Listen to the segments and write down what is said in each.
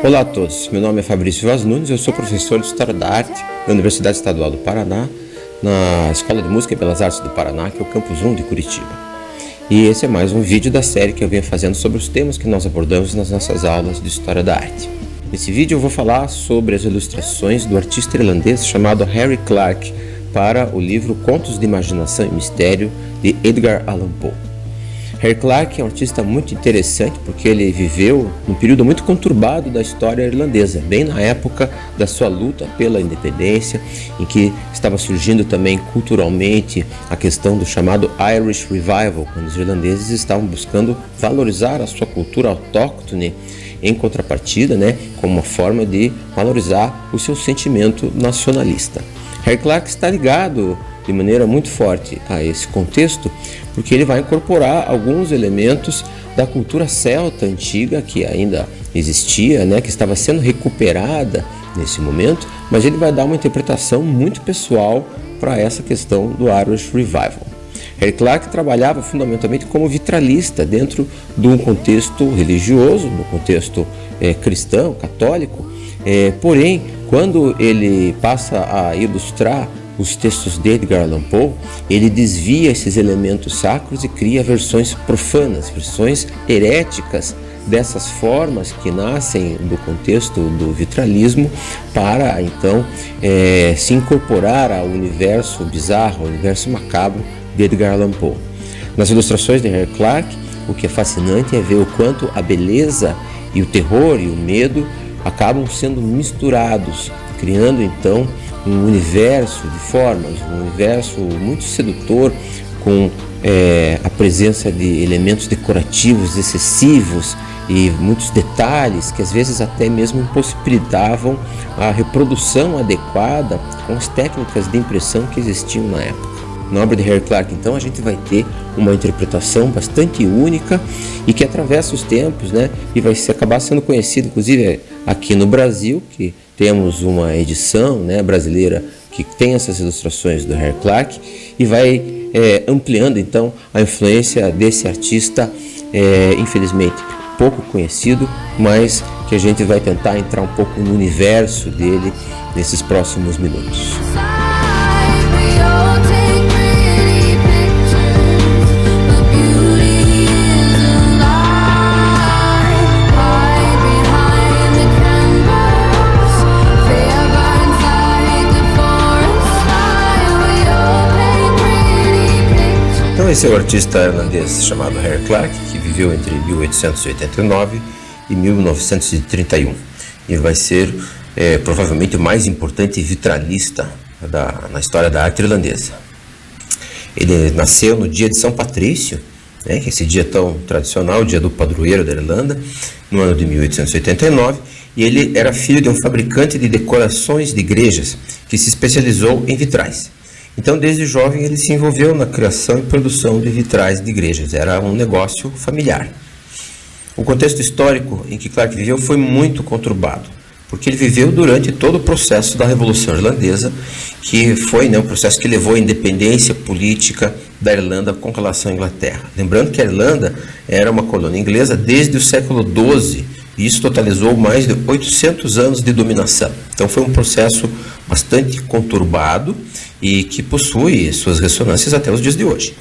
Olá a todos, meu nome é Fabrício Vaz Nunes, eu sou professor de História da Arte da Universidade Estadual do Paraná, na Escola de Música e Belas Artes do Paraná, que é o Campus 1 de Curitiba. E esse é mais um vídeo da série que eu venho fazendo sobre os temas que nós abordamos nas nossas aulas de História da Arte. Nesse vídeo eu vou falar sobre as ilustrações do artista irlandês chamado Harry Clarke para o livro Contos de Imaginação e Mistério de Edgar Allan Poe. Harry Clarke é um artista muito interessante porque ele viveu num período muito conturbado da história irlandesa, bem na época da sua luta pela independência, em que estava surgindo também culturalmente a questão do chamado Irish Revival, quando os irlandeses estavam buscando valorizar a sua cultura autóctone em contrapartida, como uma forma de valorizar o seu sentimento nacionalista. Harry Clarke está ligado de maneira muito forte a esse contexto, porque ele vai incorporar alguns elementos da cultura celta antiga que ainda existia, que estava sendo recuperada nesse momento, mas ele vai dar uma interpretação muito pessoal para essa questão do Irish Revival. Harry Clarke trabalhava fundamentalmente como vitralista dentro de um contexto religioso, no contexto cristão, católico, porém, quando ele passa a ilustrar os textos de Edgar Allan Poe, ele desvia esses elementos sacros e cria versões profanas, versões heréticas dessas formas que nascem do contexto do vitralismo para, então, se incorporar ao universo bizarro, ao universo macabro de Edgar Allan Poe. Nas ilustrações de Harry Clarke, o que é fascinante é ver o quanto a beleza e o terror e o medo acabam sendo misturados, criando, então, um universo de formas, um universo muito sedutor, com a presença de elementos decorativos excessivos e muitos detalhes que às vezes até mesmo impossibilitavam a reprodução adequada com as técnicas de impressão que existiam na época. Na obra de Harry Clarke, então, a gente vai ter uma interpretação bastante única e que atravessa os tempos, e vai acabar sendo conhecido, inclusive aqui no Brasil, que temos uma edição brasileira que tem essas ilustrações do Harry Clarke e vai ampliando, então, a influência desse artista, infelizmente pouco conhecido, mas que a gente vai tentar entrar um pouco no universo dele nesses próximos minutos. Então esse é o artista irlandês chamado Harry Clarke, que viveu entre 1889 e 1931 e vai ser provavelmente o mais importante vitralista na história da arte irlandesa. Ele nasceu no dia de São Patrício, que é esse dia tão tradicional, o dia do padroeiro da Irlanda, no ano de 1889, e ele era filho de um fabricante de decorações de igrejas que se especializou em vitrais. Então, desde jovem, ele se envolveu na criação e produção de vitrais de igrejas. Era um negócio familiar. O contexto histórico em que Clarke viveu foi muito conturbado, porque ele viveu durante todo o processo da Revolução Irlandesa, que foi um processo que levou à independência política da Irlanda com relação à Inglaterra. Lembrando que a Irlanda era uma colônia inglesa desde o século XII, e isso totalizou mais de 800 anos de dominação. Então foi um processo bastante conturbado e que possui suas ressonâncias até os dias de hoje.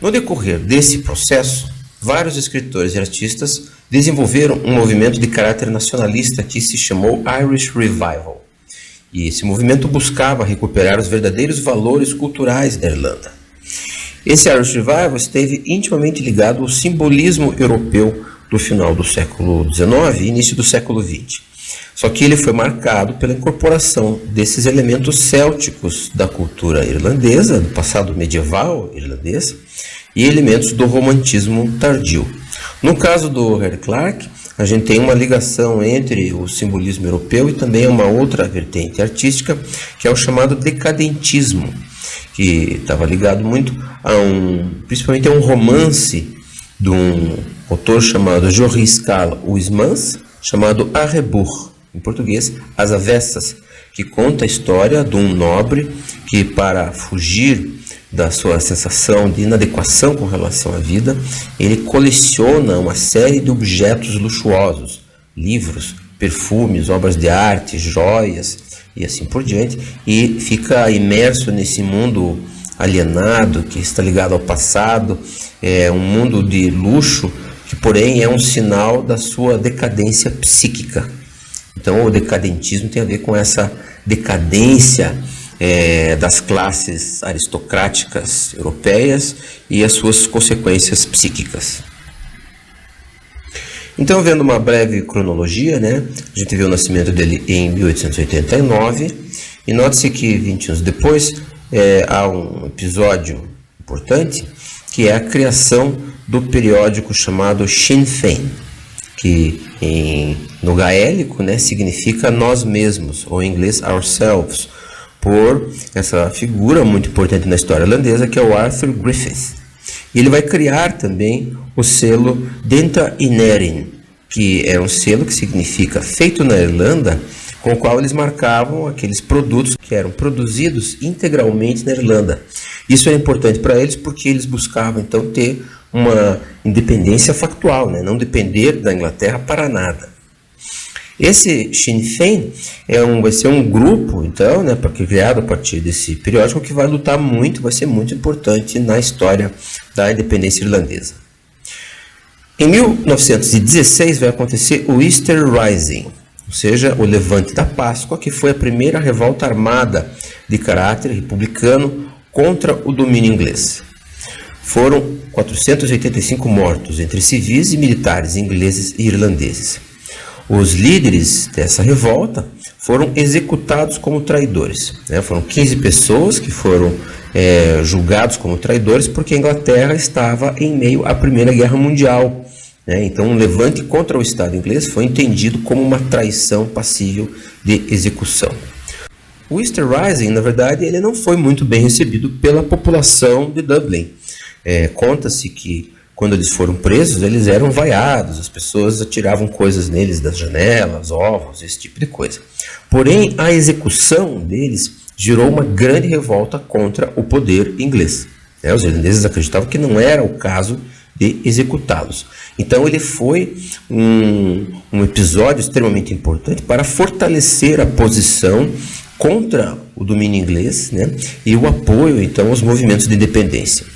No decorrer desse processo, vários escritores e artistas desenvolveram um movimento de caráter nacionalista que se chamou Irish Revival. E esse movimento buscava recuperar os verdadeiros valores culturais da Irlanda. Esse Irish Revival esteve intimamente ligado ao simbolismo europeu do final do século XIX e início do século XX. Só que ele foi marcado pela incorporação desses elementos célticos da cultura irlandesa, do passado medieval irlandês, e elementos do romantismo tardio. No caso do Harry Clarke, a gente tem uma ligação entre o simbolismo europeu e também uma outra vertente artística, que é o chamado decadentismo, que estava ligado muito principalmente a um romance de um autor chamado Joris Karl Huysmans, chamado A Rebours, em português, As Avessas, que conta a história de um nobre que, para fugir da sua sensação de inadequação com relação à vida, ele coleciona uma série de objetos luxuosos, livros, perfumes, obras de arte, joias e assim por diante, e fica imerso nesse mundo alienado que está ligado ao passado, um mundo de luxo que, porém, é um sinal da sua decadência psíquica. Então, o decadentismo tem a ver com essa decadência das classes aristocráticas europeias e as suas consequências psíquicas. Então, vendo uma breve cronologia, né, a gente vê o nascimento dele em 1889, e note-se que 20 anos depois há um episódio importante, que é a criação do periódico chamado Sinn Féin, que no gaélico, né, significa nós mesmos, ou em inglês ourselves, por essa figura muito importante na história irlandesa, que é o Arthur Griffith. E ele vai criar também o selo Denta Inérin, que é um selo que significa feito na Irlanda, com o qual eles marcavam aqueles produtos que eram produzidos integralmente na Irlanda. Isso é importante para eles porque eles buscavam então ter uma independência factual, né? Não depender da Inglaterra para nada. Esse Sinn Féin vai ser um grupo, então, né, criado a partir desse periódico, que vai lutar muito, vai ser muito importante na história da independência irlandesa. Em 1916 vai acontecer o Easter Rising, ou seja, o Levante da Páscoa, que foi a primeira revolta armada de caráter republicano contra o domínio inglês. Foram 485 mortos, entre civis e militares ingleses e irlandeses. Os líderes dessa revolta foram executados como traidores. Foram 15 pessoas que foram julgados como traidores porque a Inglaterra estava em meio à Primeira Guerra Mundial. Então, um levante contra o Estado inglês foi entendido como uma traição passível de execução. O Easter Rising, na verdade, ele não foi muito bem recebido pela população de Dublin. Conta-se que quando eles foram presos, eles eram vaiados, as pessoas atiravam coisas neles das janelas, ovos, esse tipo de coisa. Porém, a execução deles gerou uma grande revolta contra o poder inglês. Os irlandeses acreditavam que não era o caso de executá-los. Então, ele foi um episódio extremamente importante para fortalecer a posição contra o domínio inglês, né, e o apoio, então, aos movimentos de independência.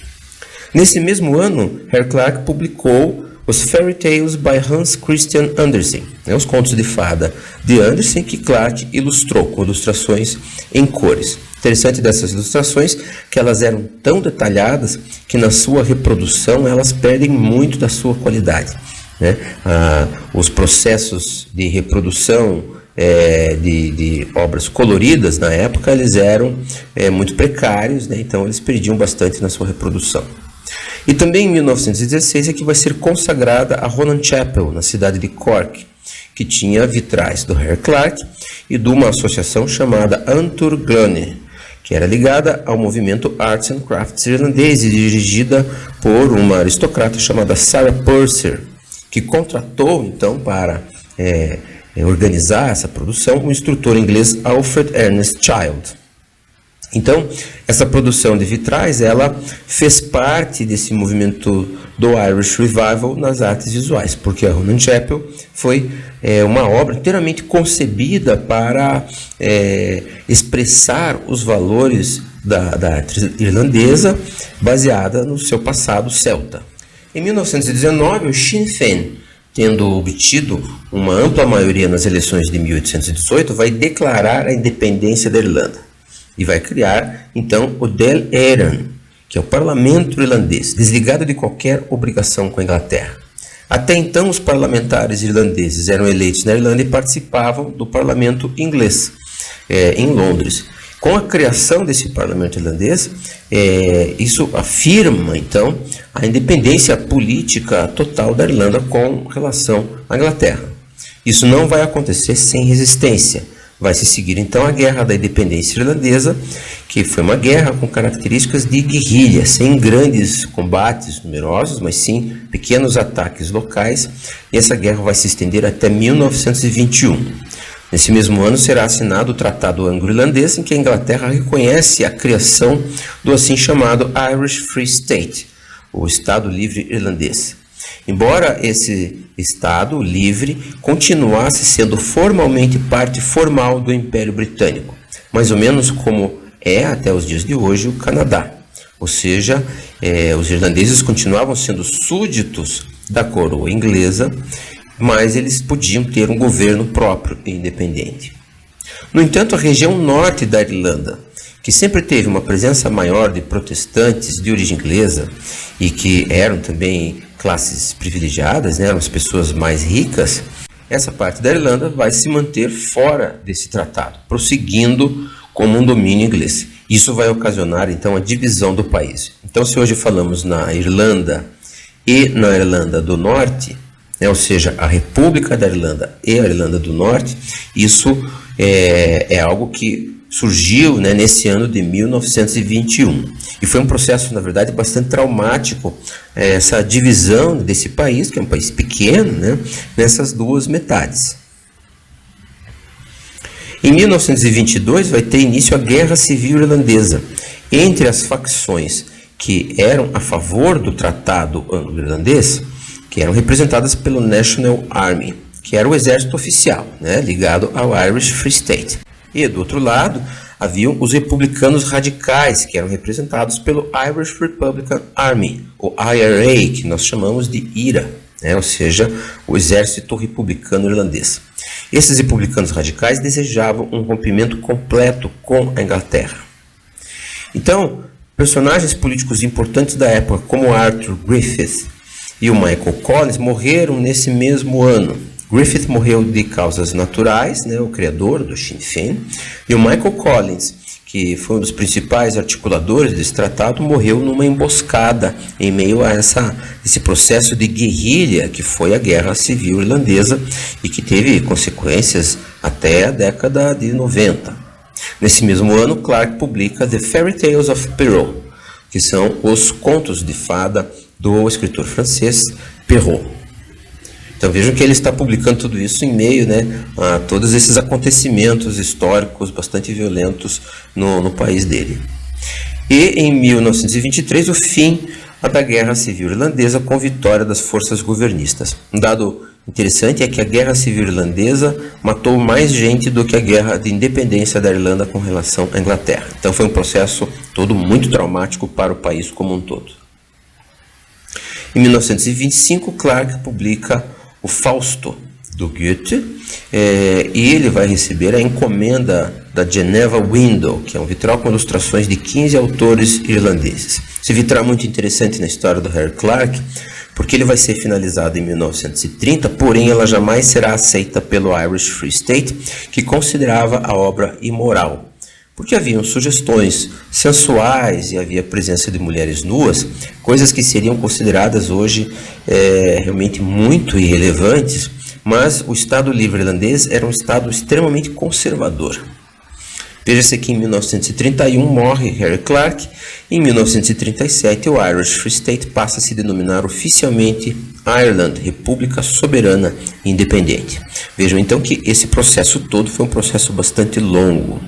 Nesse mesmo ano, Herr Clark publicou os Fairy Tales by Hans Christian Andersen, os contos de fada de Andersen, que Clark ilustrou com ilustrações em cores. Interessante dessas ilustrações que elas eram tão detalhadas que na sua reprodução elas perdem muito da sua qualidade. Os processos de reprodução de obras coloridas na época eles eram muito precários, então eles perdiam bastante na sua reprodução. E também em 1916 é que vai ser consagrada a Ronan Chapel, na cidade de Cork, que tinha vitrais do Herr Clark e de uma associação chamada Antur Glane, que era ligada ao movimento Arts and Crafts irlandês e dirigida por uma aristocrata chamada Sarah Purser, que contratou então para organizar essa produção o instrutor inglês Alfred Ernest Child. Então, essa produção de vitrais, ela fez parte desse movimento do Irish Revival nas artes visuais, porque a Ronan Chapel foi uma obra inteiramente concebida para expressar os valores da arte irlandesa, baseada no seu passado celta. Em 1919, o Sinn Féin, tendo obtido uma ampla maioria nas eleições de 1818, vai declarar a independência da Irlanda. E vai criar, então, o Dáil Éireann, que é o parlamento irlandês, desligado de qualquer obrigação com a Inglaterra. Até então, os parlamentares irlandeses eram eleitos na Irlanda e participavam do parlamento inglês, em Londres. Com a criação desse parlamento irlandês, isso afirma, então, a independência política total da Irlanda com relação à Inglaterra. Isso não vai acontecer sem resistência. Vai se seguir então a Guerra da Independência Irlandesa, que foi uma guerra com características de guerrilha, sem grandes combates numerosos, mas sim pequenos ataques locais, e essa guerra vai se estender até 1921. Nesse mesmo ano será assinado o Tratado Anglo-Irlandês, em que a Inglaterra reconhece a criação do assim chamado Irish Free State, o Estado Livre Irlandês. embora esse Estado livre continuasse sendo formalmente parte formal do Império Britânico, mais ou menos como é até os dias de hoje o Canadá. Ou seja, os irlandeses continuavam sendo súditos da coroa inglesa, mas eles podiam ter um governo próprio e independente. No entanto, a região norte da Irlanda, que sempre teve uma presença maior de protestantes de origem inglesa e que eram também classes privilegiadas, né, eram as pessoas mais ricas, essa parte da Irlanda vai se manter fora desse tratado, prosseguindo como um domínio inglês. Isso vai ocasionar, então, a divisão do país. Então, se hoje falamos na Irlanda e na Irlanda do Norte, né, ou seja, a República da Irlanda e a Irlanda do Norte, isso é algo que surgiu, né, nesse ano de 1921. E foi um processo, na verdade, bastante traumático, essa divisão desse país, que é um país pequeno, né, nessas duas metades. Em 1922 vai ter início a Guerra Civil Irlandesa entre as facções que eram a favor do Tratado Anglo-Irlandês, que eram representadas pelo National Army, que era o exército oficial, né, ligado ao Irish Free State. E do outro lado haviam os republicanos radicais, que eram representados pelo Irish Republican Army, o IRA, que nós chamamos de IRA, né, ou seja, o exército republicano irlandês. Esses republicanos radicais desejavam um rompimento completo com a Inglaterra. Então, personagens políticos importantes da época, como Arthur Griffith e o Michael Collins, morreram nesse mesmo ano. Griffith morreu de causas naturais, né, o criador do Sinn Féin, e o Michael Collins, que foi um dos principais articuladores desse tratado, morreu numa emboscada em meio a esse processo de guerrilha que foi a Guerra Civil Irlandesa e que teve consequências até a década de 90. Nesse mesmo ano, Clarke publica The Fairy Tales of Perrault, que são os contos de fada do escritor francês Perrault. Então vejam que ele está publicando tudo isso em meio, né, a todos esses acontecimentos históricos bastante violentos no país dele. E em 1923 o fim da Guerra Civil Irlandesa com vitória das forças governistas. Um dado interessante é que a Guerra Civil Irlandesa matou mais gente do que a Guerra de Independência da Irlanda com relação à Inglaterra. Então foi um processo todo muito traumático para o país como um todo. Em 1925, Clarke publica o Fausto, do Goethe, e ele vai receber a encomenda da Geneva Window, que é um vitral com ilustrações de 15 autores irlandeses. Esse vitral é muito interessante na história do Harry Clarke, porque ele vai ser finalizado em 1930, porém ela jamais será aceita pelo Irish Free State, que considerava a obra imoral, porque haviam sugestões sensuais e havia presença de mulheres nuas, coisas que seriam consideradas hoje realmente muito irrelevantes, mas o Estado Livre Irlandês era um Estado extremamente conservador. Veja-se que em 1931 morre Harry Clarke, e em 1937 o Irish Free State passa a se denominar oficialmente Ireland, República Soberana e Independente. Vejam então que esse processo todo foi um processo bastante longo.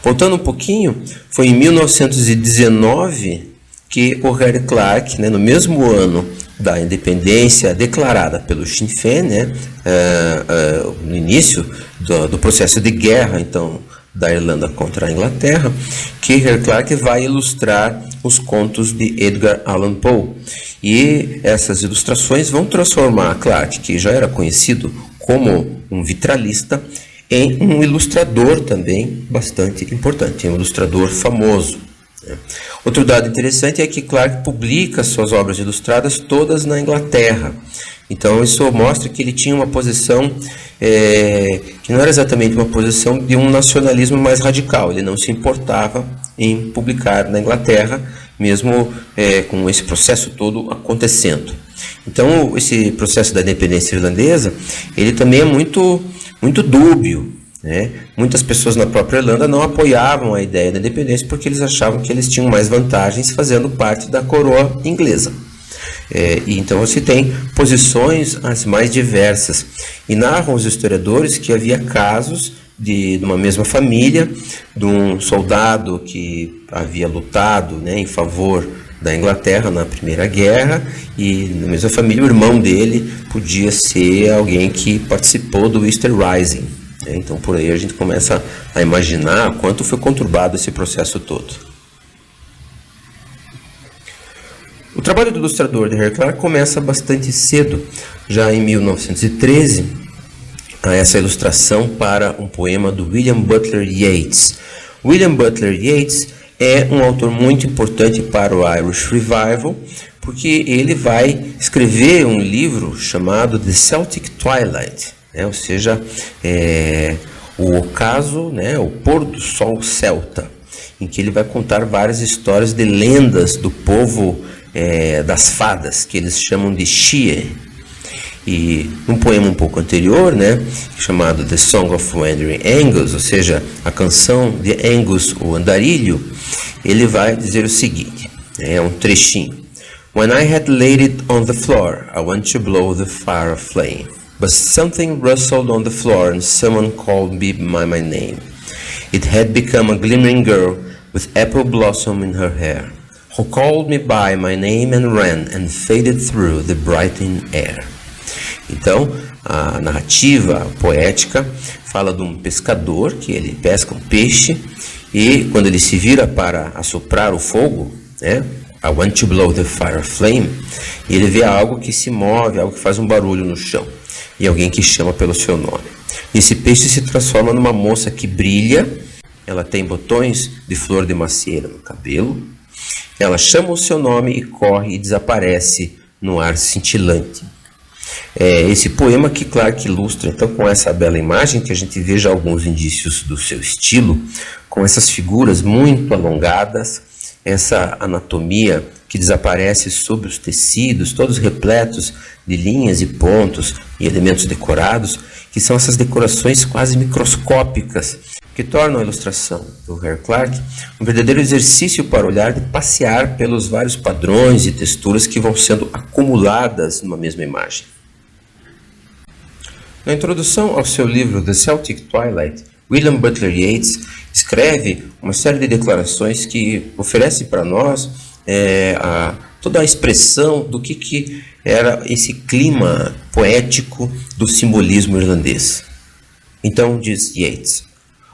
Voltando um pouquinho, foi em 1919 que o Harry Clarke, né, no mesmo ano da independência declarada pelo Sinn Féin, né, no início do processo de guerra então da Irlanda contra a Inglaterra, que Harry Clarke vai ilustrar os contos de Edgar Allan Poe. E essas ilustrações vão transformar Clarke, que já era conhecido como um vitralista, em um ilustrador também bastante importante, um ilustrador famoso. Outro dado interessante é que Clarke publica suas obras ilustradas todas na Inglaterra. Então isso mostra que ele tinha uma posição que não era exatamente uma posição de um nacionalismo mais radical. Ele não se importava em publicar na Inglaterra, mesmo com esse processo todo acontecendo. Então esse processo da independência irlandesa, ele também é muito dúbio, né? Muitas pessoas na própria Irlanda não apoiavam a ideia da independência porque eles achavam que eles tinham mais vantagens fazendo parte da coroa inglesa. E então você tem posições as mais diversas. E narram os historiadores que havia casos de uma mesma família, de um soldado que havia lutado, né, em favor da Inglaterra na Primeira Guerra, e na mesma família o irmão dele podia ser alguém que participou do Easter Rising. Então por aí a gente começa a imaginar quanto foi conturbado esse processo todo. O trabalho do ilustrador de Harry Clarke começa bastante cedo, já em 1913, essa ilustração para um poema do William Butler Yeats. William Butler Yeats é um autor muito importante para o Irish Revival, porque ele vai escrever um livro chamado The Celtic Twilight, ou seja, o ocaso, o pôr do sol celta, em que ele vai contar várias histórias de lendas do povo das fadas, que eles chamam de Shie. E um poema um pouco anterior, chamado The Song of Wandering Angus, ou seja, a canção de Angus, o andarilho, ele vai dizer o seguinte, é um trechinho. When I had laid it on the floor, I went to blow the fire aflame. But something rustled on the floor and someone called me by my name. It had become a glimmering girl with apple blossom in her hair, who called me by my name and ran and faded through the brightening air. Então, a narrativa poética fala de um pescador que ele pesca um peixe e quando ele se vira para assoprar o fogo, I want to blow the fire flame, ele vê algo que se move, algo que faz um barulho no chão e alguém que chama pelo seu nome. Esse peixe se transforma numa moça que brilha, ela tem botões de flor de macieira no cabelo, ela chama o seu nome e corre e desaparece no ar cintilante. Esse poema que Clarke ilustra, então, com essa bela imagem, que a gente veja alguns indícios do seu estilo, com essas figuras muito alongadas, essa anatomia que desaparece sobre os tecidos, todos repletos de linhas e pontos e elementos decorados, que são essas decorações quase microscópicas, que tornam a ilustração do Harry Clarke um verdadeiro exercício para olhar e passear pelos vários padrões e texturas que vão sendo acumuladas numa mesma imagem. Na introdução ao seu livro The Celtic Twilight, William Butler Yeats escreve uma série de declarações que oferece para nós toda a expressão do que era esse clima poético do simbolismo irlandês. Então diz Yeats: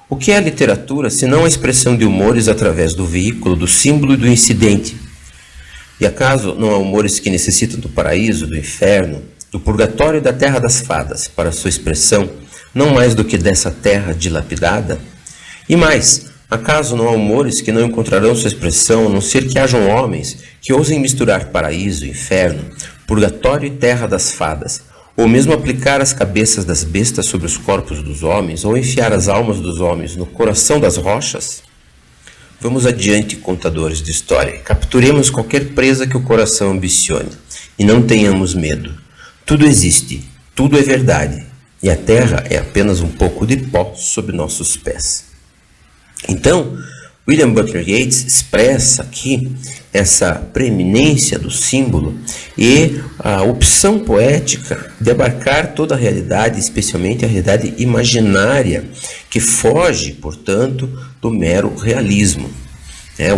o que é a literatura senão a expressão de humores através do veículo, do símbolo e do incidente? E acaso não há humores que necessitam do paraíso, do inferno, do purgatório e da terra das fadas para sua expressão, não mais do que dessa terra dilapidada? E mais, acaso não há humores que não encontrarão sua expressão, a não ser que hajam homens que ousem misturar paraíso, inferno, purgatório e terra das fadas, ou mesmo aplicar as cabeças das bestas sobre os corpos dos homens, ou enfiar as almas dos homens no coração das rochas? Vamos adiante, contadores de história, capturemos qualquer presa que o coração ambicione, e não tenhamos medo. Tudo existe, tudo é verdade, e a terra é apenas um pouco de pó sob nossos pés. Então, William Butler Yeats expressa aqui essa preeminência do símbolo e a opção poética de abarcar toda a realidade, especialmente a realidade imaginária, que foge, portanto, do mero realismo.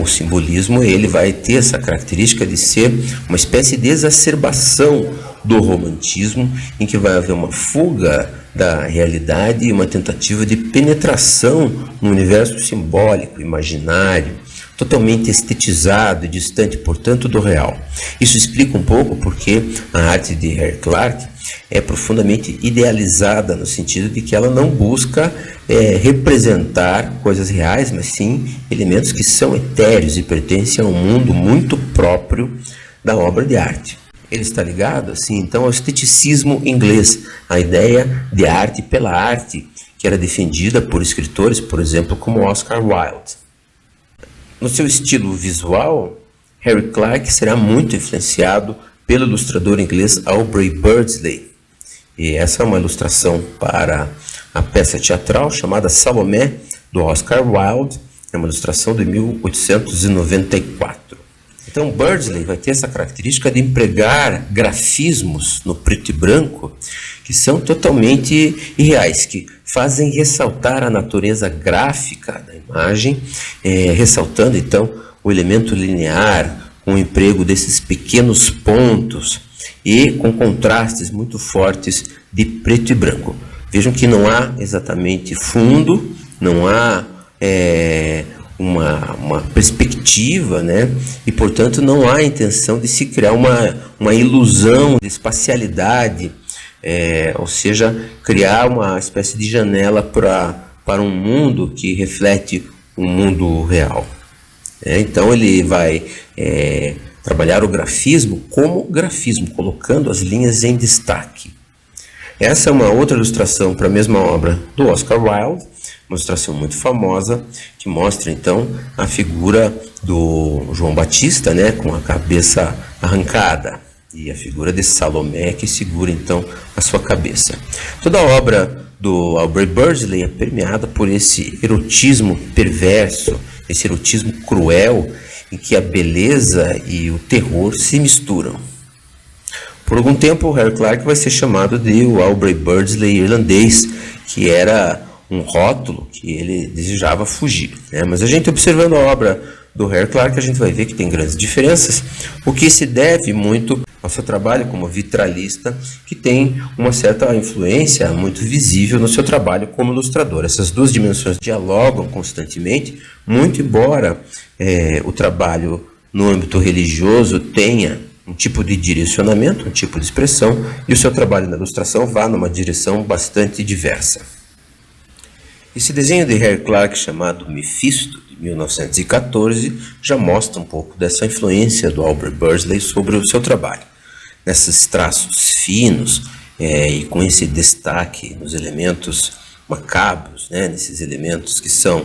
O simbolismo ele vai ter essa característica de ser uma espécie de exacerbação do romantismo, em que vai haver uma fuga da realidade e uma tentativa de penetração no universo simbólico, imaginário, totalmente estetizado e distante, portanto, do real. Isso explica um pouco porque a arte de Harry Clarke é profundamente idealizada, no sentido de que ela não busca representar coisas reais, mas sim elementos que são etéreos e pertencem a um mundo muito próprio da obra de arte. Ele está ligado, assim, então, ao esteticismo inglês, a ideia de arte pela arte, que era defendida por escritores, por exemplo, como Oscar Wilde. No seu estilo visual, Harry Clarke será muito influenciado pelo ilustrador inglês Aubrey Beardsley. E essa é uma ilustração para a peça teatral chamada Salomé, do Oscar Wilde. É uma ilustração de 1894. Então, Beardsley vai ter essa característica de empregar grafismos no preto e branco que são totalmente irreais, que fazem ressaltar a natureza gráfica da imagem, ressaltando então o elemento linear, com o emprego desses pequenos pontos e com contrastes muito fortes de preto e branco. Vejam que não há exatamente fundo, não há uma perspectiva, né? E portanto não há intenção de se criar uma ilusão de espacialidade, ou seja, criar uma espécie de janela para um mundo que reflete o mundo real. Então ele vai trabalhar o grafismo como grafismo, colocando as linhas em destaque. Essa é uma outra ilustração para a mesma obra do Oscar Wilde, uma ilustração muito famosa, que mostra então a figura do João Batista, né, com a cabeça arrancada, e a figura de Salomé, que segura então a sua cabeça. Toda a obra do Aubrey Bursley é permeada por esse erotismo perverso, esse erotismo cruel, em que a beleza e o terror se misturam. Por algum tempo, o Harry Clarke vai ser chamado de o Aubrey Bursley irlandês, que era um rótulo que ele desejava fugir, né? Mas a gente observando a obra do Harry Clarke, a gente vai ver que tem grandes diferenças, o que se deve muito ao seu trabalho como vitralista, que tem uma certa influência muito visível no seu trabalho como ilustrador. Essas duas dimensões dialogam constantemente, muito embora o trabalho no âmbito religioso tenha um tipo de direcionamento, um tipo de expressão, e o seu trabalho na ilustração vá numa direção bastante diversa. Esse desenho de Harry Clarke chamado Mephisto, de 1914, já mostra um pouco dessa influência do Aubrey Bursley sobre o seu trabalho. Nesses traços finos e com esse destaque nos elementos macabros, né, nesses elementos que são,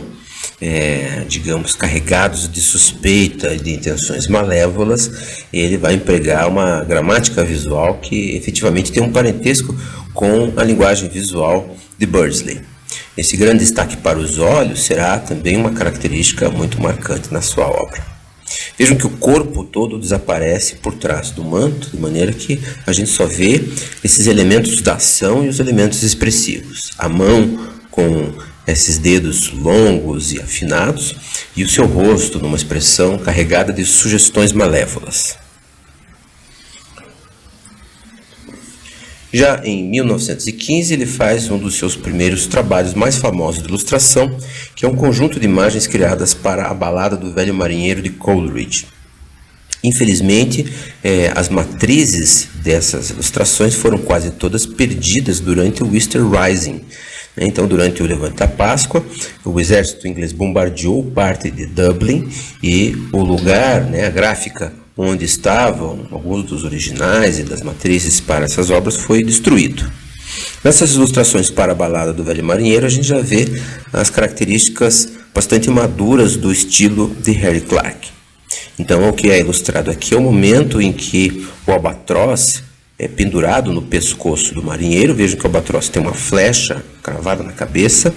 digamos, carregados de suspeita e de intenções malévolas, ele vai empregar uma gramática visual que efetivamente tem um parentesco com a linguagem visual de Bursley. Esse grande destaque para os olhos será também uma característica muito marcante na sua obra. Vejam que o corpo todo desaparece por trás do manto, de maneira que a gente só vê esses elementos da ação e os elementos expressivos. A mão com esses dedos longos e afinados e o seu rosto numa expressão carregada de sugestões malévolas. Já em 1915, ele faz um dos seus primeiros trabalhos mais famosos de ilustração, que é um conjunto de imagens criadas para a balada do velho marinheiro de Coleridge. Infelizmente, as matrizes dessas ilustrações foram quase todas perdidas durante o Easter Rising. Então, durante o Levante da Páscoa, o exército inglês bombardeou parte de Dublin e o lugar, a gráfica onde estavam alguns dos originais e das matrizes para essas obras foi destruído. Nessas ilustrações para a balada do velho marinheiro, a gente já vê as características bastante maduras do estilo de Harry Clarke. Então, o que é ilustrado aqui é o momento em que o albatroz é pendurado no pescoço do marinheiro. Vejam que o albatroz tem uma flecha cravada na cabeça,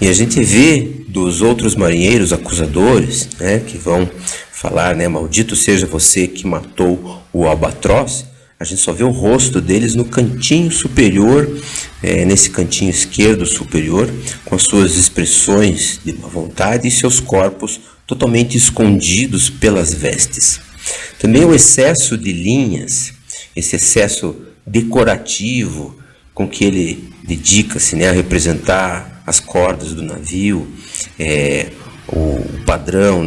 e a gente vê dos outros marinheiros acusadores, que vão falar, maldito seja você que matou o albatroz. A gente só vê o rosto deles no cantinho superior, nesse cantinho esquerdo superior, com as suas expressões de má vontade e seus corpos totalmente escondidos pelas vestes. Também o excesso de linhas, esse excesso decorativo com que ele dedica-se a representar as cordas do navio, o padrão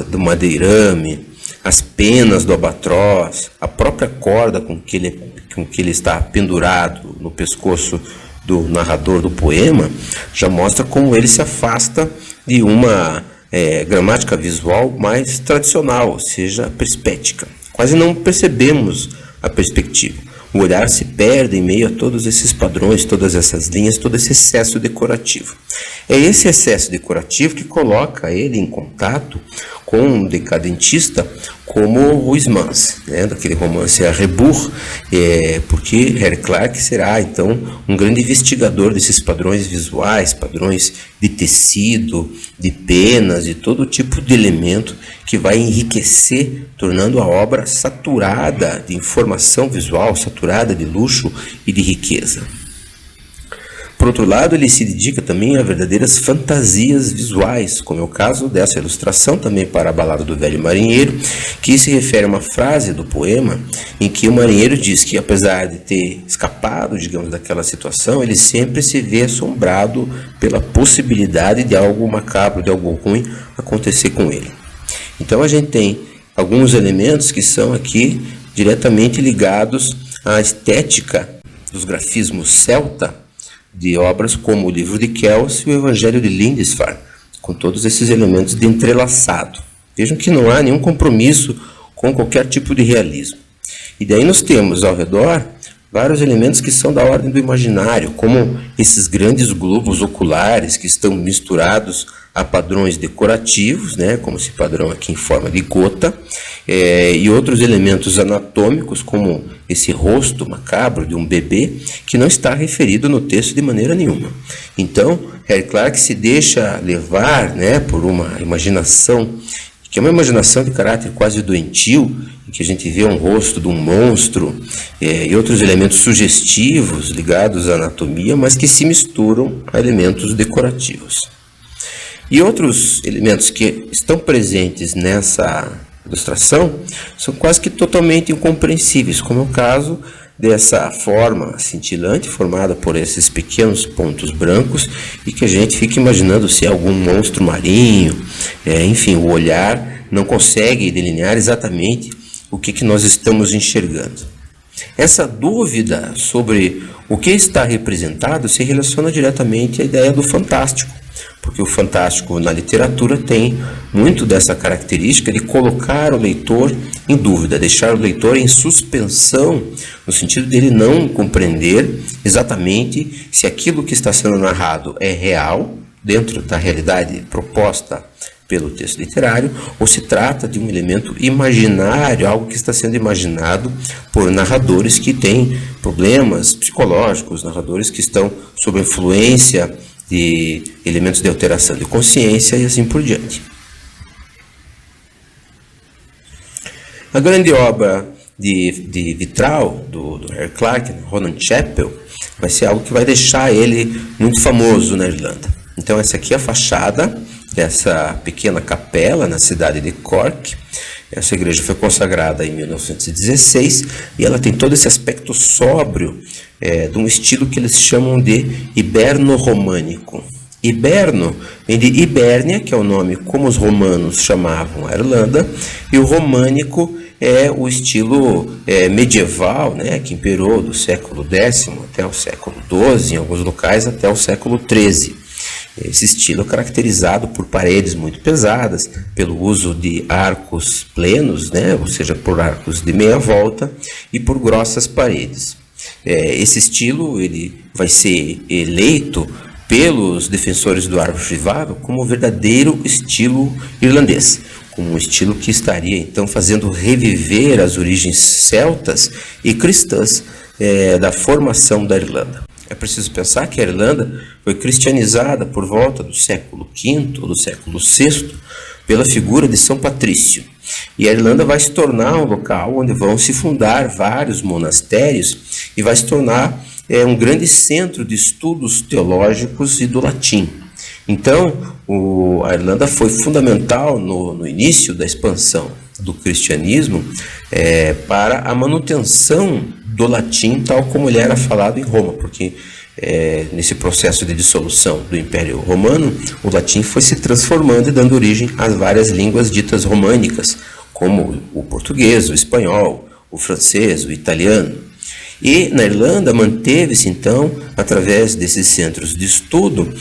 do madeirame, as penas do albatroz, a própria corda com que ele está pendurado no pescoço do narrador do poema, já mostra como ele se afasta de uma gramática visual mais tradicional, ou seja, perspética. Quase não percebemos a perspectiva. O olhar se perde em meio a todos esses padrões, todas essas linhas, todo esse excesso decorativo. É esse excesso decorativo que coloca ele em contato com um decadentista como o Huysmans, daquele romance A Rebours, porque Harry Clarke será então um grande investigador desses padrões visuais, padrões de tecido, de penas e todo tipo de elemento que vai enriquecer, tornando a obra saturada de informação visual, saturada de luxo e de riqueza. Por outro lado, ele se dedica também a verdadeiras fantasias visuais, como é o caso dessa ilustração também para a Balada do Velho Marinheiro, que se refere a uma frase do poema em que o marinheiro diz que, apesar de ter escapado, digamos, daquela situação, ele sempre se vê assombrado pela possibilidade de algo macabro, de algo ruim acontecer com ele. Então a gente tem alguns elementos que são aqui diretamente ligados à estética dos grafismos celta, de obras como o Livro de Kells e o Evangelho de Lindisfarne, com todos esses elementos de entrelaçado. Vejam que não há nenhum compromisso com qualquer tipo de realismo. E daí nós temos ao redor vários elementos que são da ordem do imaginário, como esses grandes globos oculares que estão misturados a padrões decorativos, né, como esse padrão aqui em forma de gota, e outros elementos anatômicos, como esse rosto macabro de um bebê, que não está referido no texto de maneira nenhuma. Então, Harry Clarke se deixa levar, né, por uma imaginação, que é uma imaginação de caráter quase doentio, em que a gente vê um rosto de um monstro e outros elementos sugestivos ligados à anatomia, mas que se misturam a elementos decorativos. E outros elementos que estão presentes nessa ilustração são quase que totalmente incompreensíveis, como é o caso dessa forma cintilante formada por esses pequenos pontos brancos e que a gente fica imaginando se é algum monstro marinho, enfim, o olhar não consegue delinear exatamente o que nós estamos enxergando. Essa dúvida sobre o que está representado se relaciona diretamente à ideia do fantástico, porque o fantástico na literatura tem muito dessa característica de colocar o leitor em dúvida, deixar o leitor em suspensão, no sentido dele não compreender exatamente se aquilo que está sendo narrado é real, dentro da realidade proposta pelo texto literário, ou se trata de um elemento imaginário, algo que está sendo imaginado por narradores que têm problemas psicológicos, narradores que estão sob influência de elementos de alteração de consciência e assim por diante. A grande obra de vitral do Harry Clarke, Ronan Chapel, vai ser algo que vai deixar ele muito famoso na Irlanda. Então essa aqui é a fachada dessa pequena capela na cidade de Cork. Essa igreja foi consagrada em 1916 e ela tem todo esse aspecto sóbrio de um estilo que eles chamam de hiberno-românico. Hiberno vem de Hibérnia, que é o nome como os romanos chamavam a Irlanda, e o românico é o estilo medieval, né, que imperou do século X até o século XII, em alguns locais até o século XIII. Esse estilo é caracterizado por paredes muito pesadas, pelo uso de arcos plenos, né, ou seja, por arcos de meia volta, e por grossas paredes. Esse estilo ele vai ser eleito pelos defensores do Irish Revival como o verdadeiro estilo irlandês, como um estilo que estaria então fazendo reviver as origens celtas e cristãs da formação da Irlanda. É preciso pensar que a Irlanda foi cristianizada por volta do século V ou do século VI pela figura de São Patrício. E a Irlanda vai se tornar um local onde vão se fundar vários monastérios e vai se tornar um grande centro de estudos teológicos e do latim. Então, a Irlanda foi fundamental no início da expansão do cristianismo para a manutenção do latim tal como ele era falado em Roma, porque nesse processo de dissolução do Império Romano, o latim foi se transformando e dando origem às várias línguas ditas românicas, como o português, o espanhol, o francês, o italiano. E na Irlanda manteve-se então, através desses centros de estudo,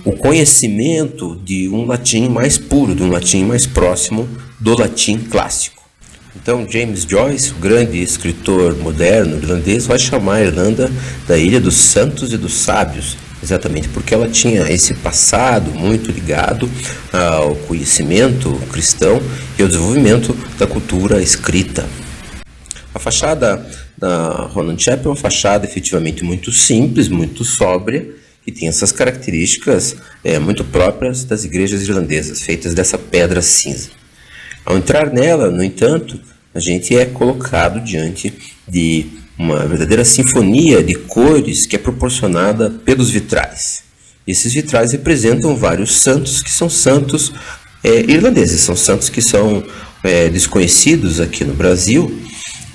o conhecimento de um latim mais puro, de um latim mais próximo do latim clássico. Então James Joyce, o grande escritor moderno irlandês, vai chamar a Irlanda da Ilha dos Santos e dos Sábios, exatamente porque ela tinha esse passado muito ligado ao conhecimento cristão e ao desenvolvimento da cultura escrita. A fachada da Ronan Chapel é uma fachada efetivamente muito simples, muito sóbria, que tem essas características muito próprias das igrejas irlandesas, feitas dessa pedra cinza. Ao entrar nela, no entanto, a gente é colocado diante de uma verdadeira sinfonia de cores que é proporcionada pelos vitrais. Esses vitrais representam vários santos, que são santos irlandeses, são santos que são desconhecidos aqui no Brasil,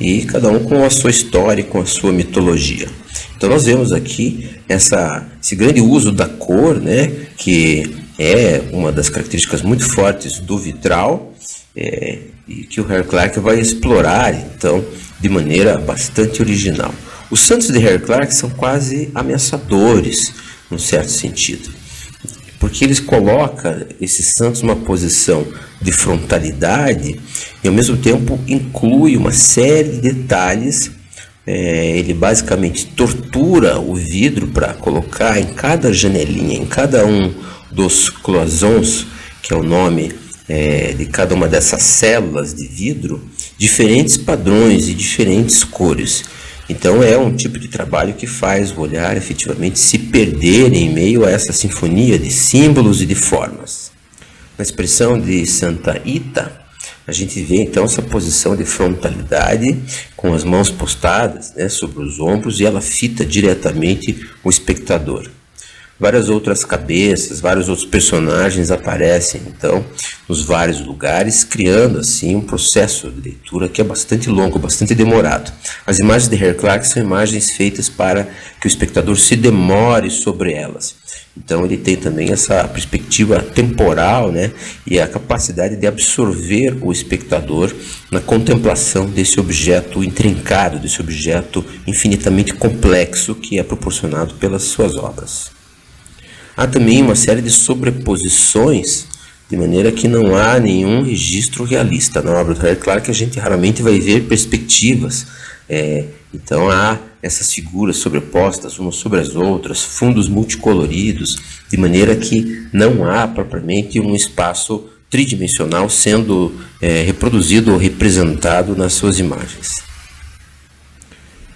e cada um com a sua história, com a sua mitologia. Então nós vemos aqui esse grande uso da cor, né, que é uma das características muito fortes do vitral, e que o Harry Clarke vai explorar, então, de maneira bastante original. Os santos de Harry Clarke são quase ameaçadores, num certo sentido, porque eles colocam esses santos numa posição de frontalidade e, ao mesmo tempo, inclui uma série de detalhes. Ele basicamente tortura o vidro para colocar em cada janelinha, em cada um dos cloisons, que é o nome de cada uma dessas células de vidro, diferentes padrões e diferentes cores. Então é um tipo de trabalho que faz o olhar efetivamente se perder em meio a essa sinfonia de símbolos e de formas. Na expressão de Santa Ita, a gente vê então essa posição de frontalidade com as mãos postadas, né, sobre os ombros, e ela fita diretamente o espectador. Várias outras cabeças, vários outros personagens aparecem então nos vários lugares, criando assim um processo de leitura que é bastante longo, bastante demorado. As imagens de Harry Clarke são imagens feitas para que o espectador se demore sobre elas. Então ele tem também essa perspectiva temporal, né, e a capacidade de absorver o espectador na contemplação desse objeto intrincado, desse objeto infinitamente complexo que é proporcionado pelas suas obras. Há também uma série de sobreposições, de maneira que não há nenhum registro realista. Na obra do Harry Clarke a gente raramente vai ver perspectivas. Então há essas figuras sobrepostas umas sobre as outras, fundos multicoloridos, de maneira que não há propriamente um espaço tridimensional sendo reproduzido ou representado nas suas imagens.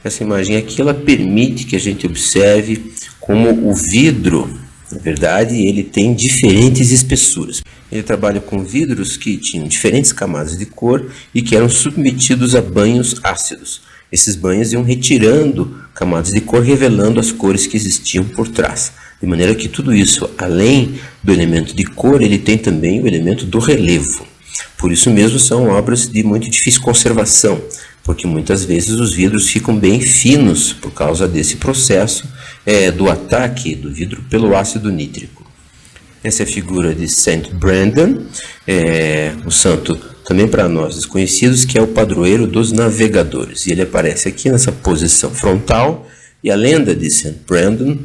Essa imagem aqui ela permite que a gente observe como o vidro, na verdade, ele tem diferentes espessuras. Ele trabalha com vidros que tinham diferentes camadas de cor e que eram submetidos a banhos ácidos. Esses banhos iam retirando camadas de cor, revelando as cores que existiam por trás. De maneira que tudo isso, além do elemento de cor, ele tem também o elemento do relevo. Por isso mesmo são obras de muito difícil conservação, porque muitas vezes os vidros ficam bem finos por causa desse processo do ataque do vidro pelo ácido nítrico. Essa é a figura de Saint Brendan, o santo também para nós desconhecidos, que é o padroeiro dos navegadores. E ele aparece aqui nessa posição frontal, e a lenda de Saint Brendan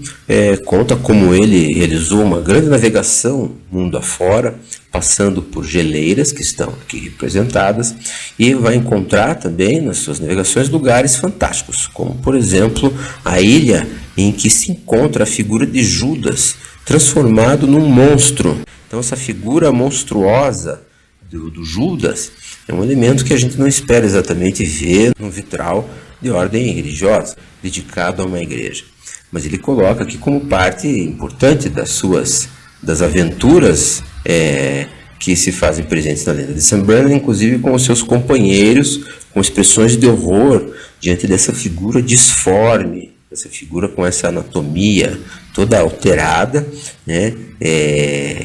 conta como ele realizou uma grande navegação mundo afora, passando por geleiras que estão aqui representadas, e vai encontrar também nas suas navegações lugares fantásticos, como por exemplo a ilha em que se encontra a figura de Judas, transformado num monstro. Então essa figura monstruosa do Judas é um elemento que a gente não espera exatamente ver num vitral de ordem religiosa, dedicado a uma igreja. Mas ele coloca aqui como parte importante das aventuras que se fazem presentes na lenda de St. Brendan, inclusive com os seus companheiros, com expressões de horror diante dessa figura disforme, essa figura com essa anatomia toda alterada, né,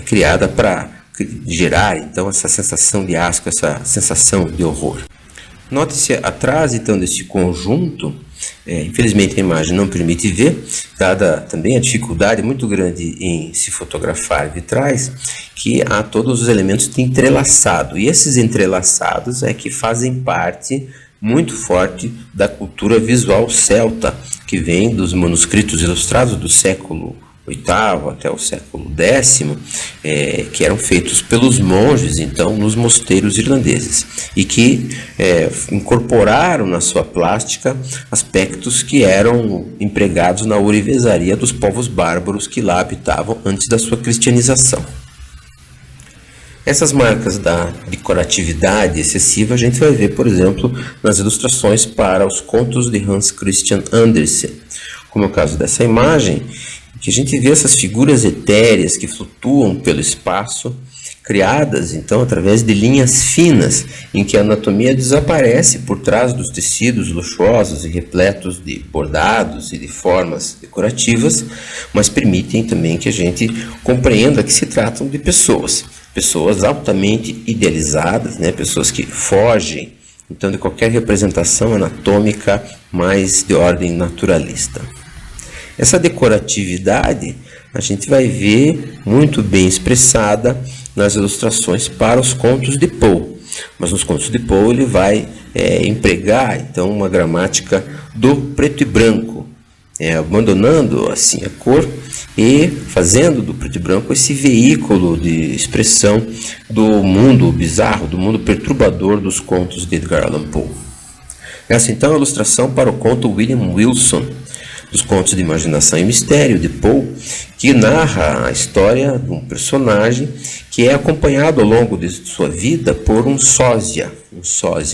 criada para gerar então essa sensação de asco, essa sensação de horror. Note-se atrás então deste conjunto, infelizmente a imagem não permite ver, dada também a dificuldade muito grande em se fotografar vitrais, que há todos os elementos de entrelaçado, e esses entrelaçados é que fazem parte muito forte da cultura visual celta, que vem dos manuscritos ilustrados do século VIII até o século X, que eram feitos pelos monges, então, nos mosteiros irlandeses, e que incorporaram na sua plástica aspectos que eram empregados na ourivesaria dos povos bárbaros que lá habitavam antes da sua cristianização. Essas marcas da decoratividade excessiva a gente vai ver, por exemplo, nas ilustrações para os contos de Hans Christian Andersen, como é o caso dessa imagem, que a gente vê essas figuras etéreas que flutuam pelo espaço, criadas então através de linhas finas, em que a anatomia desaparece por trás dos tecidos luxuosos e repletos de bordados e de formas decorativas, mas permitem também que a gente compreenda que se tratam de pessoas altamente idealizadas, né? Pessoas que fogem então de qualquer representação anatômica mais de ordem naturalista. Essa decoratividade a gente vai ver muito bem expressada nas ilustrações para os contos de Poe. Mas nos contos de Poe ele vai empregar então uma gramática do preto e branco, abandonando assim a cor e fazendo do preto e branco esse veículo de expressão do mundo bizarro, do mundo perturbador dos contos de Edgar Allan Poe. Essa então é a ilustração para o conto William Wilson, dos contos de imaginação e mistério de Poe, que narra a história de um personagem que é acompanhado ao longo de sua vida por um sósia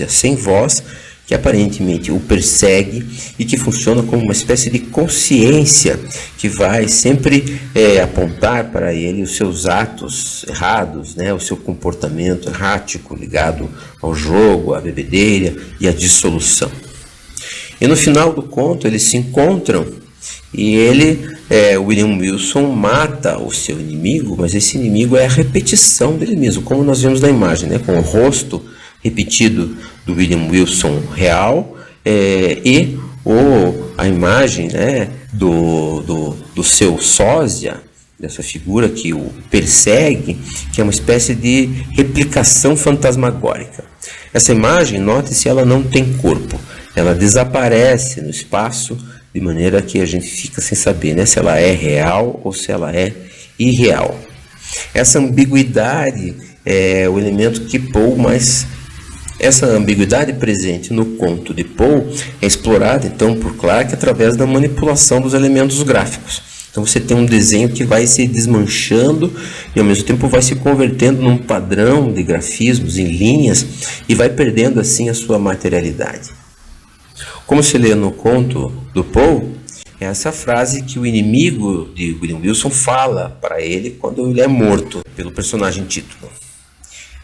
sem voz, que aparentemente o persegue e que funciona como uma espécie de consciência que vai sempre apontar para ele os seus atos errados, né, o seu comportamento errático ligado ao jogo, à bebedeira e à dissolução. E no final do conto eles se encontram e William Wilson, mata o seu inimigo, mas esse inimigo é a repetição dele mesmo, como nós vemos na imagem, né? Com o rosto repetido do William Wilson real e a imagem, né, do seu sósia, dessa figura que o persegue, que é uma espécie de replicação fantasmagórica. Essa imagem, note-se, ela não tem corpo. Ela desaparece no espaço de maneira que a gente fica sem saber, né, se ela é real ou se ela é irreal. Essa ambiguidade é o elemento que Poe essa ambiguidade presente no conto de Poe é explorada então por Clarke através da manipulação dos elementos gráficos. Então você tem um desenho que vai se desmanchando e ao mesmo tempo vai se convertendo num padrão de grafismos em linhas e vai perdendo assim a sua materialidade. Como se lê no conto do Poe, é essa frase que o inimigo de William Wilson fala para ele quando ele é morto pelo personagem título.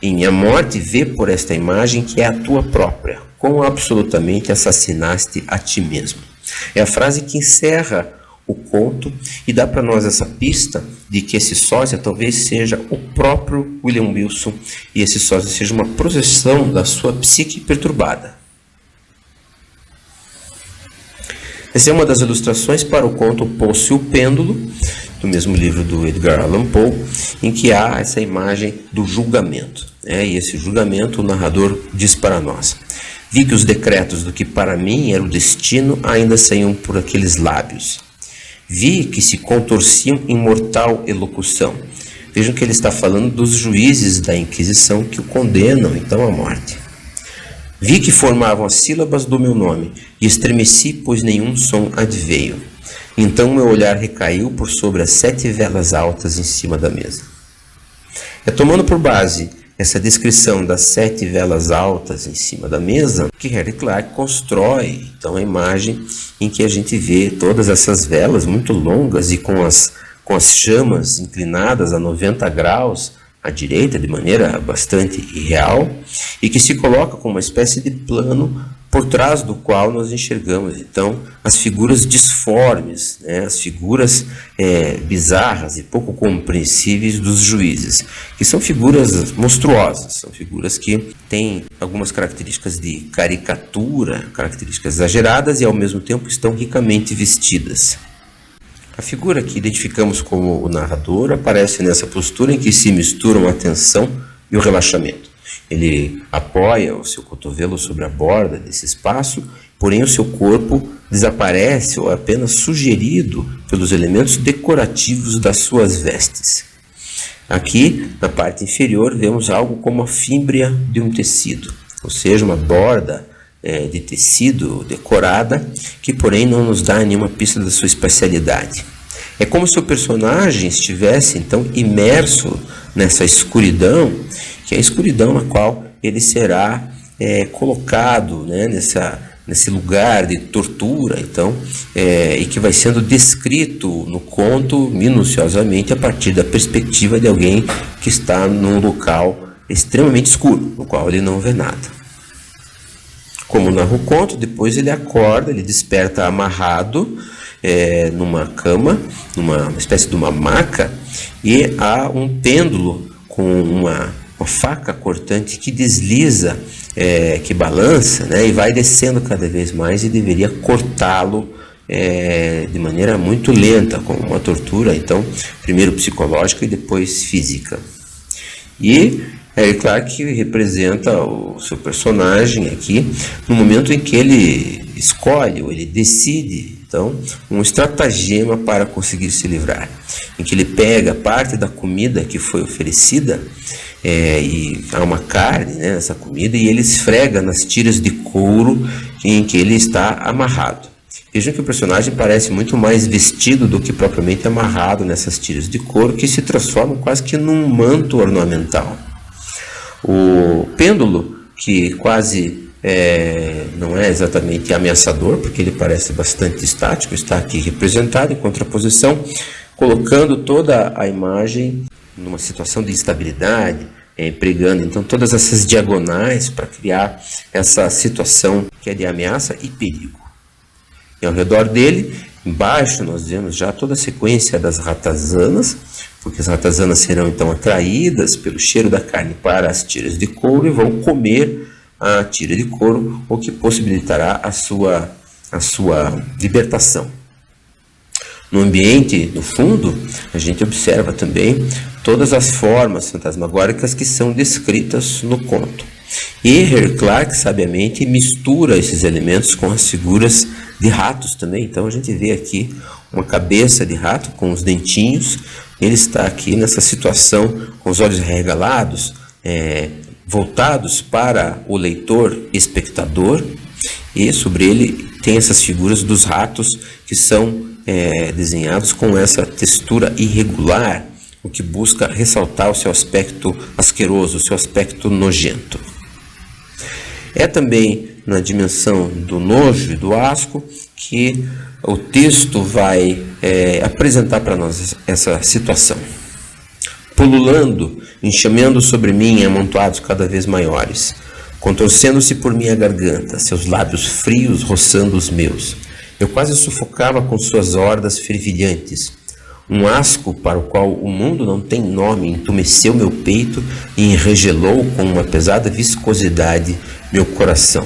Em minha morte, vê por esta imagem que é a tua própria, como absolutamente assassinaste a ti mesmo. É a frase que encerra o conto e dá para nós essa pista de que esse sósia talvez seja o próprio William Wilson e esse sósia seja uma projeção da sua psique perturbada. Essa é uma das ilustrações para o conto Poço e o Pêndulo, do mesmo livro do Edgar Allan Poe, em que há essa imagem do julgamento. E esse julgamento o narrador diz para nós: vi que os decretos do que para mim era o destino ainda saíam por aqueles lábios. Vi que se contorciam em mortal elocução. Vejam que ele está falando dos juízes da Inquisição que o condenam então à morte. Vi que formavam as sílabas do meu nome, e estremeci, pois nenhum som adveio. Então meu olhar recaiu por sobre as 7 velas altas em cima da mesa. Tomando por base essa descrição das 7 velas altas em cima da mesa, que Harry Clarke constrói então a imagem em que a gente vê todas essas velas muito longas e com as chamas inclinadas a 90 graus, à direita, de maneira bastante irreal, e que se coloca como uma espécie de plano por trás do qual nós enxergamos então as figuras disformes, né, as figuras bizarras e pouco compreensíveis dos juízes, que são figuras monstruosas, são figuras que têm algumas características de caricatura, características exageradas e ao mesmo tempo estão ricamente vestidas. A figura que identificamos como o narrador aparece nessa postura em que se misturam a tensão e o relaxamento. Ele apoia o seu cotovelo sobre a borda desse espaço, porém o seu corpo desaparece ou é apenas sugerido pelos elementos decorativos das suas vestes. Aqui, na parte inferior, vemos algo como a fímbria de um tecido, ou seja, uma borda de tecido decorada, que porém não nos dá nenhuma pista da sua espacialidade. É como se o personagem estivesse então imerso nessa escuridão, que é a escuridão na qual ele será colocado, né, nesse lugar de tortura, então, e que vai sendo descrito no conto minuciosamente a partir da perspectiva de alguém que está num local extremamente escuro, no qual ele não vê nada. Como narra o conto, depois ele acorda, ele desperta amarrado numa cama, numa espécie de uma maca, e há um pêndulo com uma faca cortante que desliza, que balança, né, e vai descendo cada vez mais, e deveria cortá-lo de maneira muito lenta, como uma tortura, então, primeiro psicológica e depois física. E Eric Clarke representa o seu personagem aqui no momento em que ele escolhe, ou ele decide, então, um estratagema para conseguir se livrar, em que ele pega parte da comida que foi oferecida, e há uma carne, né, nessa comida, e ele esfrega nas tiras de couro em que ele está amarrado. Vejam que o personagem parece muito mais vestido do que propriamente amarrado nessas tiras de couro, que se transformam quase que num manto ornamental. O pêndulo, que quase não é exatamente ameaçador, porque ele parece bastante estático, está aqui representado em contraposição, colocando toda a imagem numa situação de instabilidade, empregando então todas essas diagonais para criar essa situação que é de ameaça e perigo. E ao redor dele, embaixo, nós vemos já toda a sequência das ratazanas, porque as ratazanas serão então atraídas pelo cheiro da carne para as tiras de couro e vão comer a tira de couro, o que possibilitará a sua libertação. No ambiente, no fundo, a gente observa também todas as formas fantasmagóricas que são descritas no conto. E Eric Clarke, sabiamente, mistura esses elementos com as figuras de ratos também. Então a gente vê aqui uma cabeça de rato com os dentinhos. Ele está aqui nessa situação com os olhos arregalados, voltados para o leitor espectador, e sobre ele tem essas figuras dos ratos que são desenhados com essa textura irregular, o que busca ressaltar o seu aspecto asqueroso, o seu aspecto nojento. É também na dimensão do nojo e do asco que o texto vai apresentar para nós essa situação. Pululando, enxameando sobre mim amontoados cada vez maiores, contorcendo-se por minha garganta, seus lábios frios roçando os meus. Eu quase sufocava com suas hordas fervilhantes. Um asco para o qual o mundo não tem nome entumeceu meu peito e enregelou com uma pesada viscosidade meu coração.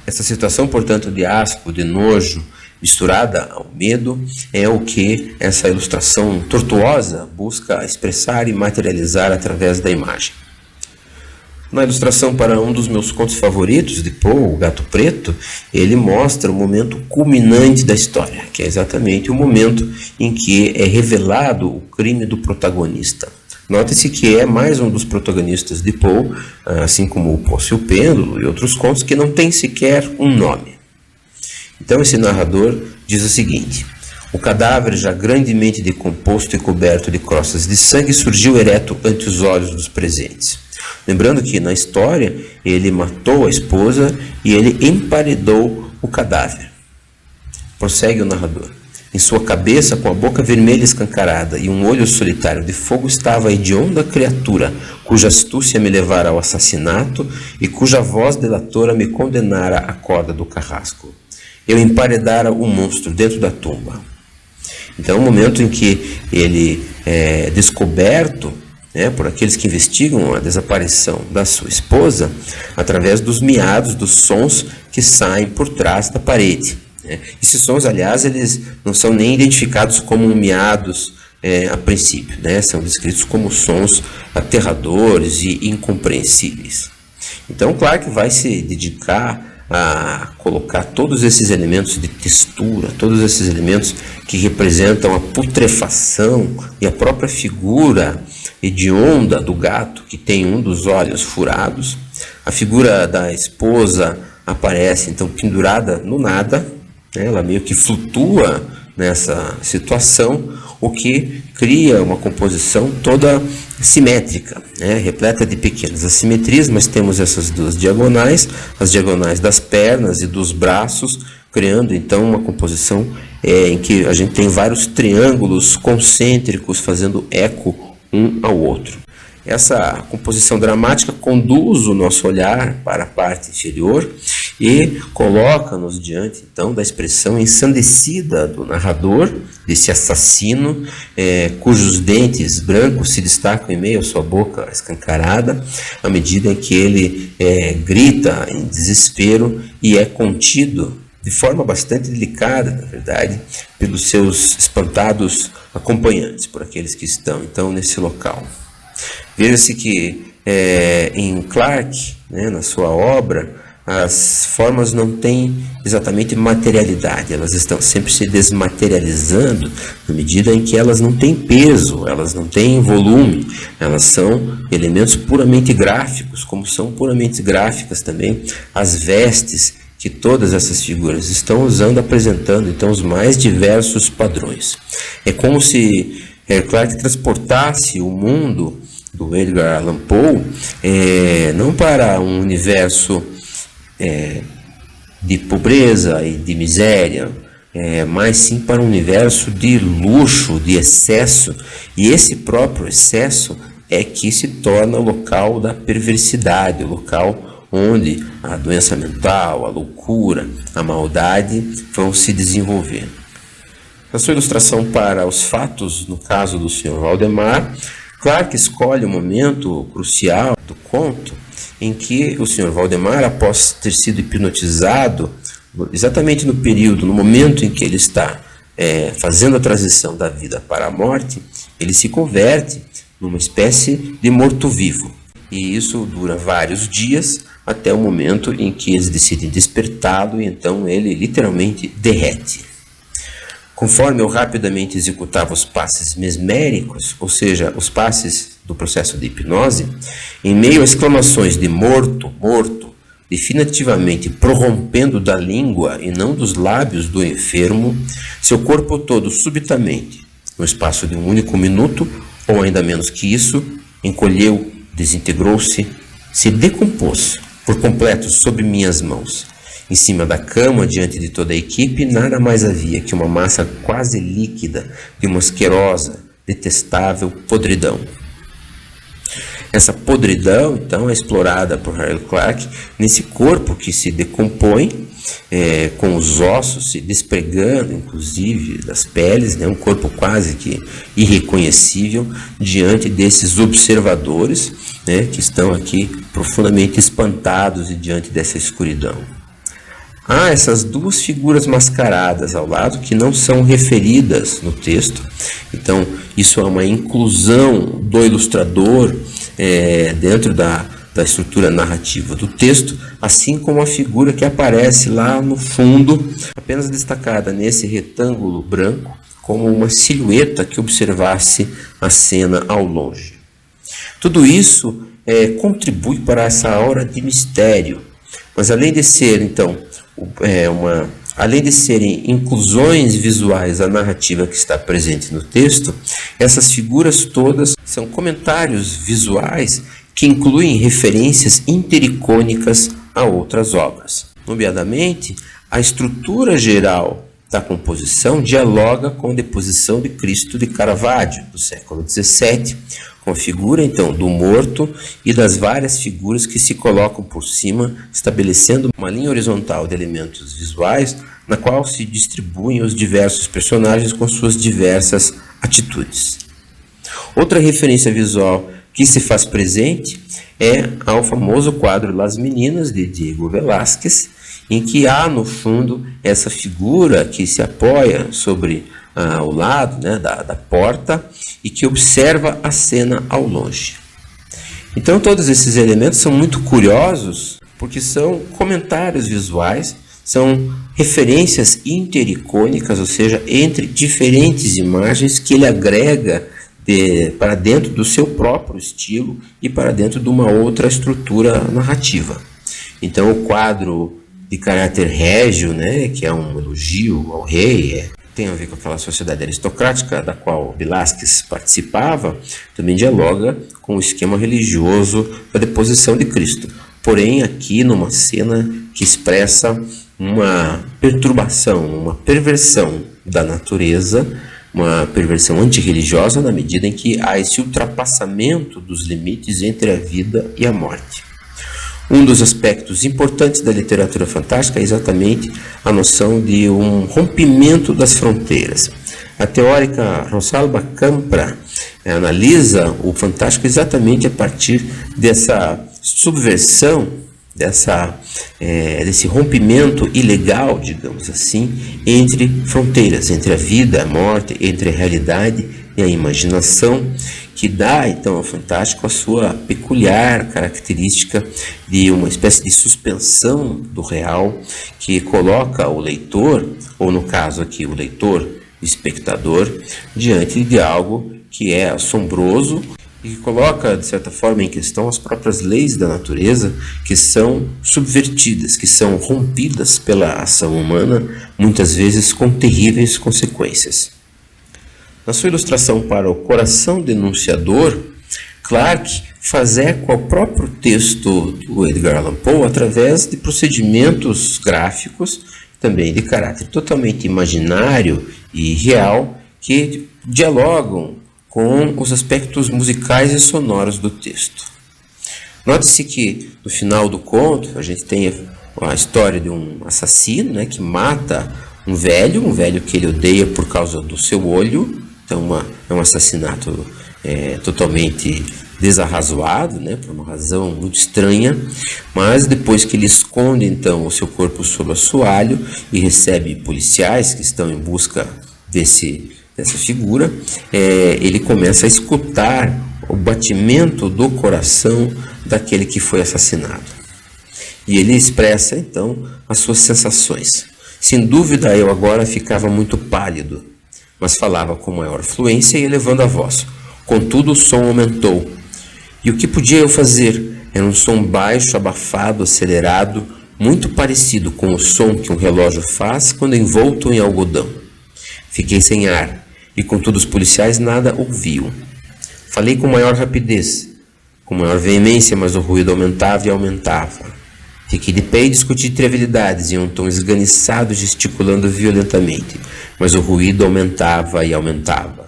Essa situação, portanto, de asco, de nojo, misturada ao medo, é o que essa ilustração tortuosa busca expressar e materializar através da imagem. Na ilustração para um dos meus contos favoritos de Poe, O Gato Preto, ele mostra o momento culminante da história, que é exatamente o momento em que é revelado o crime do protagonista. Note-se que é mais um dos protagonistas de Poe, assim como o Poço e o Pêndulo e outros contos, que não tem sequer um nome. Então esse narrador diz o seguinte: o cadáver, já grandemente decomposto e coberto de crostas de sangue, surgiu ereto ante os olhos dos presentes. Lembrando que na história ele matou a esposa e ele emparedou o cadáver. Prossegue o narrador. Em sua cabeça, com a boca vermelha escancarada e um olho solitário de fogo, estava a hedionda criatura, cuja astúcia me levara ao assassinato e cuja voz delatora me condenara à corda do carrasco. Eu emparedara o monstro dentro da tumba. Então, o momento em que ele é descoberto por aqueles que investigam a desaparição da sua esposa, através dos miados, dos sons que saem por trás da parede. Esses sons, aliás, eles não são nem identificados como miados a princípio, são descritos como sons aterradores e incompreensíveis. Então, Clarke vai se dedicar a colocar todos esses elementos de textura, todos esses elementos que representam a putrefação e a própria figura hedionda do gato, que tem um dos olhos furados. A figura da esposa aparece então pendurada no nada, ela meio que flutua nessa situação, o que cria uma composição toda simétrica, né, repleta de pequenas assimetrias, mas temos essas duas diagonais, as diagonais das pernas e dos braços, criando então uma composição em que a gente tem vários triângulos concêntricos fazendo eco um ao outro. Essa composição dramática conduz o nosso olhar para a parte inferior e coloca-nos diante então da expressão ensandecida do narrador, desse assassino, cujos dentes brancos se destacam em meio à sua boca escancarada, à medida em que ele grita em desespero e é contido de forma bastante delicada, na verdade, pelos seus espantados acompanhantes, por aqueles que estão então nesse local. Veja-se que em Clarke, né, na sua obra, as formas não têm exatamente materialidade, elas estão sempre se desmaterializando na medida em que elas não têm peso, elas não têm volume, elas são elementos puramente gráficos, como são puramente gráficas também as vestes que todas essas figuras estão usando, apresentando então os mais diversos padrões. É como se Clarke transportasse o mundo do Edgar Allan Poe não para um universo de pobreza e de miséria, mas sim para um universo de luxo, de excesso, e esse próprio excesso é que se torna o local da perversidade, o local onde a doença mental, a loucura, a maldade vão se desenvolver. Na sua ilustração para os fatos, no caso do Sr. Valdemar, Clarke escolhe um momento crucial do conto em que o Sr. Valdemar, após ter sido hipnotizado, exatamente no período, no momento em que ele está fazendo a transição da vida para a morte, ele se converte numa espécie de morto-vivo. E isso dura vários dias, até o momento em que eles decidem despertá-lo, e então ele literalmente derrete. Conforme eu rapidamente executava os passes mesméricos, ou seja, os passes do processo de hipnose, em meio a exclamações de morto, morto, definitivamente prorrompendo da língua e não dos lábios do enfermo, seu corpo todo subitamente, no espaço de um único minuto, ou ainda menos que isso, encolheu, desintegrou-se, se decompôs por completo sob minhas mãos. Em cima da cama, diante de toda a equipe, nada mais havia que uma massa quase líquida de uma asquerosa, detestável podridão. Essa podridão, então, é explorada por Harold Clarke nesse corpo que se decompõe, com os ossos se despregando, inclusive, das peles, né? Um corpo quase que irreconhecível diante desses observadores, né? Que estão aqui profundamente espantados e diante dessa escuridão. Há essas duas figuras mascaradas ao lado que não são referidas no texto. Então, isso é uma inclusão do ilustrador dentro da estrutura narrativa do texto, assim como a figura que aparece lá no fundo, apenas destacada nesse retângulo branco, como uma silhueta que observasse a cena ao longe. Tudo isso contribui para essa aura de mistério, mas além de ser, então, além de serem inclusões visuais à narrativa que está presente no texto, essas figuras todas são comentários visuais que incluem referências intericônicas a outras obras. Nomeadamente, a estrutura geral da composição dialoga com a deposição de Cristo de Caravaggio, do século XVII, com a figura, então, do morto e das várias figuras que se colocam por cima, estabelecendo uma linha horizontal de elementos visuais na qual se distribuem os diversos personagens com suas diversas atitudes. Outra referência visual que se faz presente é ao famoso quadro Las Meninas, de Diego Velázquez, em que há no fundo essa figura que se apoia sobre o lado, né, da porta e que observa a cena ao longe. Então todos esses elementos são muito curiosos porque são comentários visuais, são referências intericônicas, ou seja, entre diferentes imagens que ele agrega para dentro do seu próprio estilo e para dentro de uma outra estrutura narrativa. Então o quadro de caráter régio, né, que é um elogio ao rei, tem a ver com aquela sociedade aristocrática da qual Velázquez participava, também dialoga com o esquema religioso da deposição de Cristo. Porém, aqui numa cena que expressa uma perturbação, uma perversão da natureza, uma perversão antirreligiosa na medida em que há esse ultrapassamento dos limites entre a vida e a morte. Um dos aspectos importantes da literatura fantástica é exatamente a noção de um rompimento das fronteiras. A teórica Rosalba Campra analisa o fantástico exatamente a partir dessa subversão, desse rompimento ilegal, digamos assim, entre fronteiras, entre a vida, a morte, entre a realidade e a imaginação, que dá então ao fantástico a sua peculiar característica de uma espécie de suspensão do real, que coloca o leitor, ou no caso aqui o leitor, o espectador, diante de algo que é assombroso e que coloca, de certa forma, em questão as próprias leis da natureza, que são subvertidas, que são rompidas pela ação humana, muitas vezes com terríveis consequências. Na sua ilustração para o Coração Denunciador, Clarke faz eco ao próprio texto do Edgar Allan Poe através de procedimentos gráficos, também de caráter totalmente imaginário e real, que dialogam com os aspectos musicais e sonoros do texto. Note-se que no final do conto a gente tem a história de um assassino, né, que mata um velho que ele odeia por causa do seu olho. Então é um assassinato totalmente desarrazoado, né, por uma razão muito estranha, mas depois que ele esconde então o seu corpo sob o assoalho e recebe policiais que estão em busca dessa figura, ele começa a escutar o batimento do coração daquele que foi assassinado. E ele expressa então as suas sensações. Sem dúvida eu agora ficava muito pálido, mas falava com maior fluência e elevando a voz. Contudo, o som aumentou. E o que podia eu fazer? Era um som baixo, abafado, acelerado, muito parecido com o som que um relógio faz quando envolto em algodão. Fiquei sem ar, e contudo os policiais nada ouviam. Falei com maior rapidez, com maior veemência, mas o ruído aumentava e aumentava. Fiquei de pé e discuti trivialidades em um tom esganiçado, gesticulando violentamente, mas o ruído aumentava e aumentava.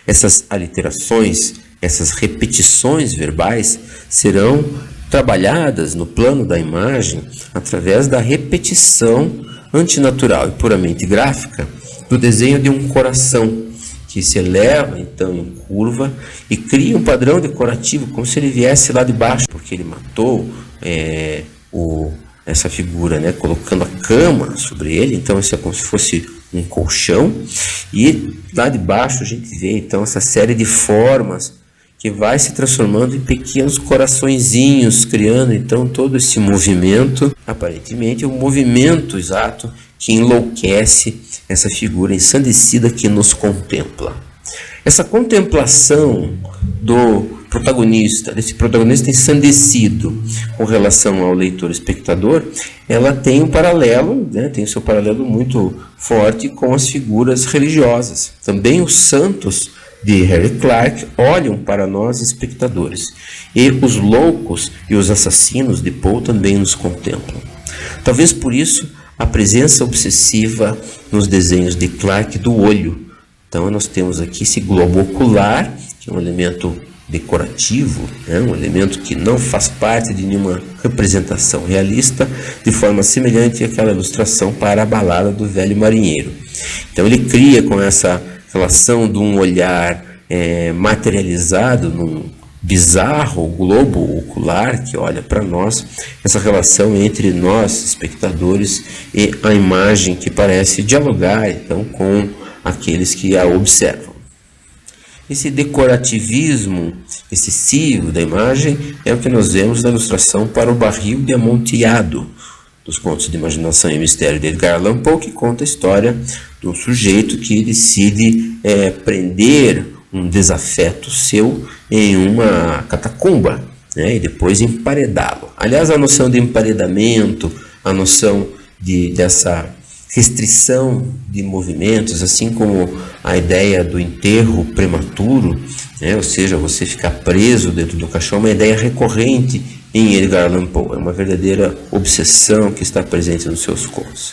Essas aliterações, essas repetições verbais serão trabalhadas no plano da imagem através da repetição antinatural e puramente gráfica do desenho de um coração, que se eleva então em curva e cria um padrão decorativo como se ele viesse lá de baixo, porque ele matou essa figura, né, colocando a cama sobre ele. Então isso é como se fosse um colchão, e lá de baixo a gente vê então essa série de formas que vai se transformando em pequenos coraçõezinhos, criando então todo esse movimento, aparentemente um movimento exato que enlouquece essa figura ensandecida que nos contempla. Essa contemplação do protagonista, desse protagonista ensandecido com relação ao leitor espectador, ela tem um paralelo, né, tem o seu paralelo muito forte com as figuras religiosas. Também os santos de Harry Clarke olham para nós espectadores, e os loucos e os assassinos de Poe também nos contemplam. Talvez por isso a presença obsessiva nos desenhos de Clarke do olho. Então nós temos aqui esse globo ocular, que é um elemento decorativo, né? Um elemento que não faz parte de nenhuma representação realista, de forma semelhante àquela ilustração para a balada do velho marinheiro. Então ele cria com essa relação de um olhar materializado num bizarro globo ocular que olha para nós, essa relação entre nós, espectadores, e a imagem que parece dialogar então com aqueles que a observam. Esse decorativismo excessivo da imagem é o que nós vemos na ilustração para o Barril de Amontillado, dos Contos de Imaginação e Mistério de Edgar Allan Poe, que conta a história de um sujeito que decide prender um desafeto seu em uma catacumba, né, e depois emparedá-lo. Aliás, a noção de emparedamento, a noção dessa restrição de movimentos, assim como a ideia do enterro prematuro, né? Ou seja, você ficar preso dentro do caixão, é uma ideia recorrente em Edgar Allan Poe. É uma verdadeira obsessão que está presente nos seus contos.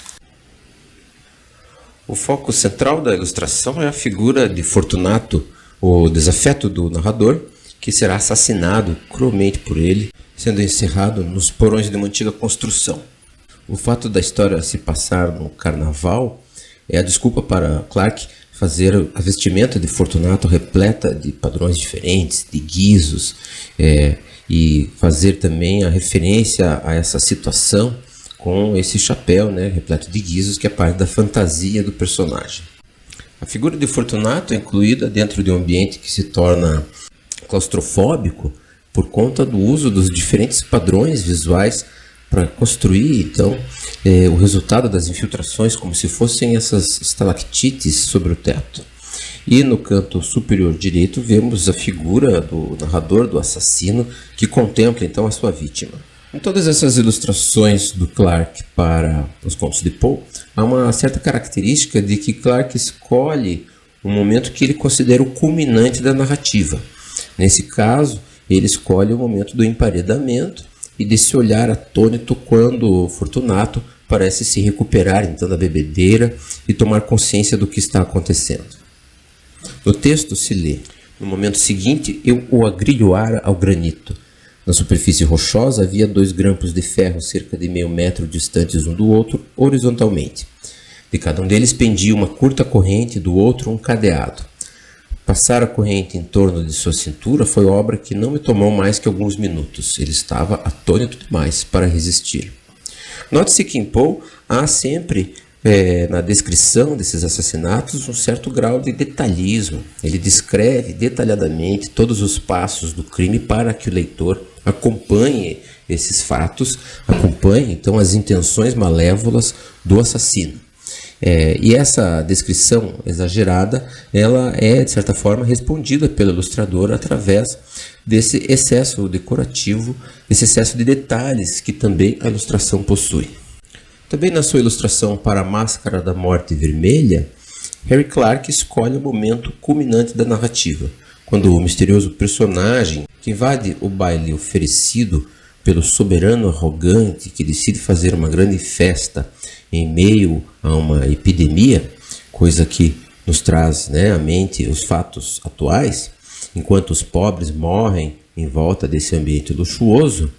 O foco central da ilustração é a figura de Fortunato, o desafeto do narrador, que será assassinado cruelmente por ele, sendo encerrado nos porões de uma antiga construção. O fato da história se passar no carnaval é a desculpa para Clarke fazer a vestimenta de Fortunato repleta de padrões diferentes, de guizos, e fazer também a referência a essa situação com esse chapéu, né, repleto de guizos, que é parte da fantasia do personagem. A figura de Fortunato é incluída dentro de um ambiente que se torna claustrofóbico por conta do uso dos diferentes padrões visuais para construir, então, o resultado das infiltrações, como se fossem essas estalactites sobre o teto. E no canto superior direito vemos a figura do narrador, do assassino, que contempla então a sua vítima. Em todas essas ilustrações do Clarke para os contos de Poe, há uma certa característica de que Clarke escolhe um momento que ele considera o culminante da narrativa. Nesse caso, ele escolhe o momento do emparedamento e desse olhar atônito quando Fortunato parece se recuperar então da bebedeira e tomar consciência do que está acontecendo. No texto se lê: no momento seguinte eu o agrilhoara ao granito. Na superfície rochosa havia 2 grampos de ferro cerca de meio metro distantes um do outro, horizontalmente. De cada um deles pendia uma curta corrente, do outro um cadeado. Passar a corrente em torno de sua cintura foi obra que não me tomou mais que alguns minutos. Ele estava atônito demais para resistir. Note-se que em Poe há sempre, na descrição desses assassinatos, um certo grau de detalhismo. Ele descreve detalhadamente todos os passos do crime para que o leitor acompanhe esses fatos, acompanhe então as intenções malévolas do assassino. E essa descrição exagerada, ela é de certa forma respondida pelo ilustrador através desse excesso decorativo, desse excesso de detalhes que também a ilustração possui. Também na sua ilustração para a Máscara da Morte Vermelha, Harry Clarke escolhe o momento culminante da narrativa, quando o misterioso personagem que invade o baile oferecido pelo soberano arrogante que decide fazer uma grande festa em meio a uma epidemia, coisa que nos traz, à mente os fatos atuais, enquanto os pobres morrem em volta desse ambiente luxuoso,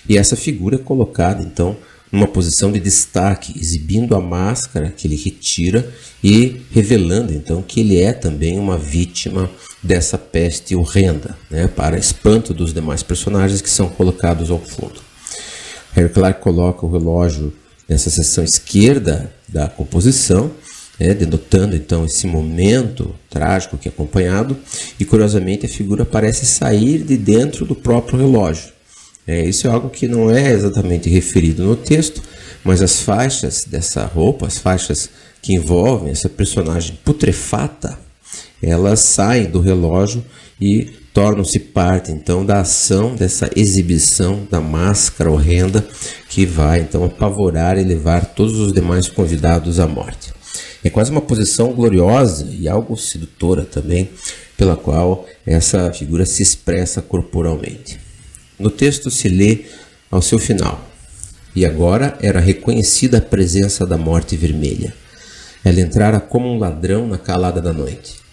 e essa figura é colocada então numa posição de destaque, exibindo a máscara que ele retira e revelando então que ele é também uma vítima dessa peste horrenda, para espanto dos demais personagens que são colocados ao fundo. Harry Clarke coloca o relógio nessa seção esquerda da composição, denotando então esse momento trágico que é acompanhado, e curiosamente a figura parece sair de dentro do próprio relógio. Isso é algo que não é exatamente referido no texto, mas as faixas dessa roupa, as faixas que envolvem essa personagem putrefata, elas saem do relógio e tornam-se parte então da ação dessa exibição da máscara horrenda que vai então apavorar e levar todos os demais convidados à morte. É quase uma posição gloriosa e algo sedutora também, pela qual essa figura se expressa corporalmente. No texto se lê ao seu final: e agora era reconhecida a presença da Morte Vermelha. Ela entrara como um ladrão na calada da noite.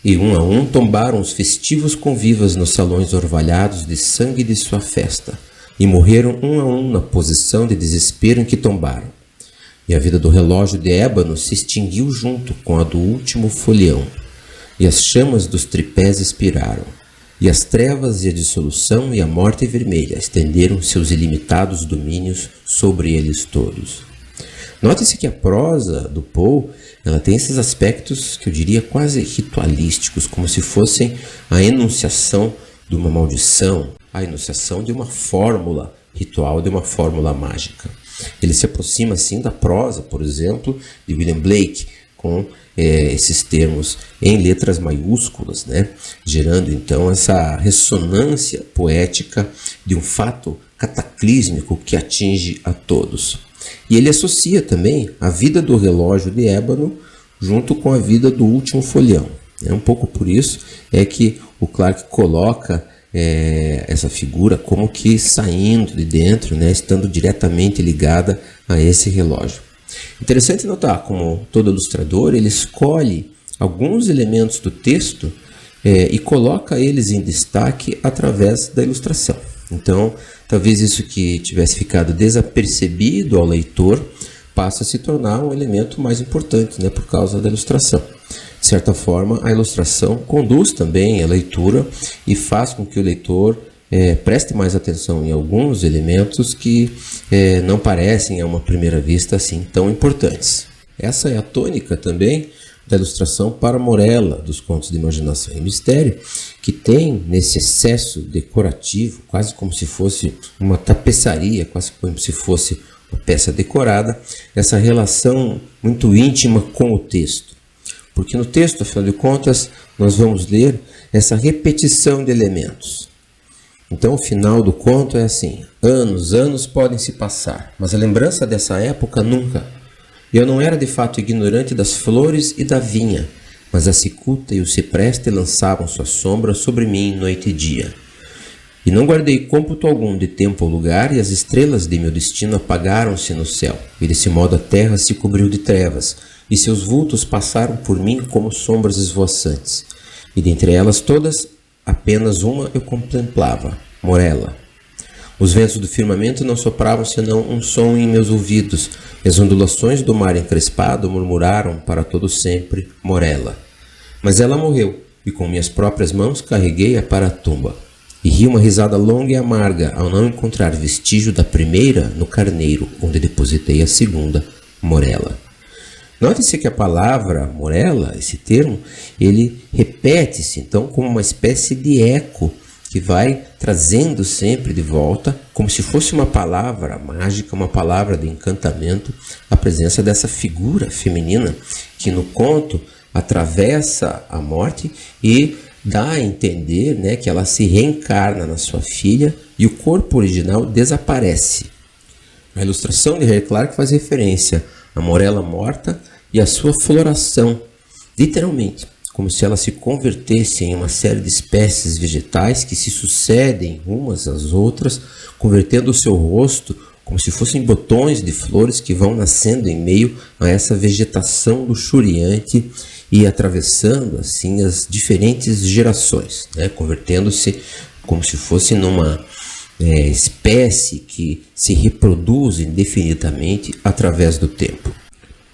E um a um tombaram os festivos convivas nos salões orvalhados de sangue de sua festa, e morreram um a um na posição de desespero em que tombaram. E a vida do relógio de ébano se extinguiu junto com a do último folião, e as chamas dos tripés expiraram, e as trevas e a dissolução e a morte vermelha estenderam seus ilimitados domínios sobre eles todos. Note-se que a prosa do Poe, ela tem esses aspectos que eu diria quase ritualísticos, como se fossem a enunciação de uma maldição, a enunciação de uma fórmula ritual, de uma fórmula mágica. Ele se aproxima assim da prosa, por exemplo, de William Blake, com esses termos em letras maiúsculas, gerando então essa ressonância poética de um fato cataclísmico que atinge a todos. E ele associa também a vida do relógio de ébano junto com a vida do último folião. Um pouco por isso é que o Clarke coloca essa figura como que saindo de dentro, né, estando diretamente ligada a esse relógio. Interessante notar como todo ilustrador ele escolhe alguns elementos do texto e coloca eles em destaque através da ilustração. Então, talvez isso que tivesse ficado desapercebido ao leitor passa a se tornar um elemento mais importante, né, por causa da ilustração. De certa forma, a ilustração conduz também a leitura e faz com que o leitor preste mais atenção em alguns elementos que não parecem a uma primeira vista assim tão importantes. Essa é a tônica também da ilustração para Morella, dos Contos de Imaginação e Mistério, que tem nesse excesso decorativo, quase como se fosse uma tapeçaria, quase como se fosse uma peça decorada, essa relação muito íntima com o texto. Porque no texto, afinal de contas, nós vamos ler essa repetição de elementos. Então, o final do conto é assim: anos podem se passar, mas a lembrança dessa época nunca. Eu não era de fato ignorante das flores e da vinha, mas a cicuta e o cipreste lançavam sua sombra sobre mim noite e dia. E não guardei cômputo algum de tempo ou lugar, e as estrelas de meu destino apagaram-se no céu, e desse modo a terra se cobriu de trevas, e seus vultos passaram por mim como sombras esvoaçantes. E dentre elas todas, apenas uma eu contemplava, Morella. Os ventos do firmamento não sopravam senão um som em meus ouvidos, e as ondulações do mar encrespado murmuraram para todo sempre, Morella. Mas ela morreu, e com minhas próprias mãos carreguei-a para a tumba. E ri uma risada longa e amarga ao não encontrar vestígio da primeira no carneiro, onde depositei a segunda, Morella. Note-se que a palavra Morella, esse termo, ele repete-se então como uma espécie de eco que vai trazendo sempre de volta, como se fosse uma palavra mágica, uma palavra de encantamento, a presença dessa figura feminina que no conto atravessa a morte e dá a entender, né, que ela se reencarna na sua filha e o corpo original desaparece. A ilustração de Harry Clarke faz referência a Morella morta e a sua floração, literalmente, como se ela se convertesse em uma série de espécies vegetais que se sucedem umas às outras, convertendo o seu rosto como se fossem botões de flores que vão nascendo em meio a essa vegetação luxuriante e atravessando assim as diferentes gerações, né? Convertendo-se como se fosse numa espécie que se reproduz indefinidamente através do tempo.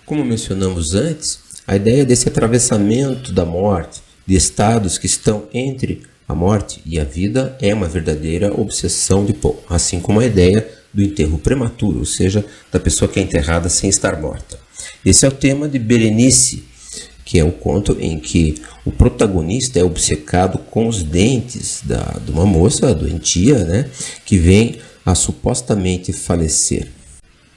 Como mencionamos antes, a ideia desse atravessamento da morte, de estados que estão entre a morte e a vida, é uma verdadeira obsessão de Poe, assim como a ideia do enterro prematuro, ou seja, da pessoa que é enterrada sem estar morta. Esse é o tema de Berenice, que é o conto em que o protagonista é obcecado com os dentes de uma moça doentia, né, que vem a supostamente falecer.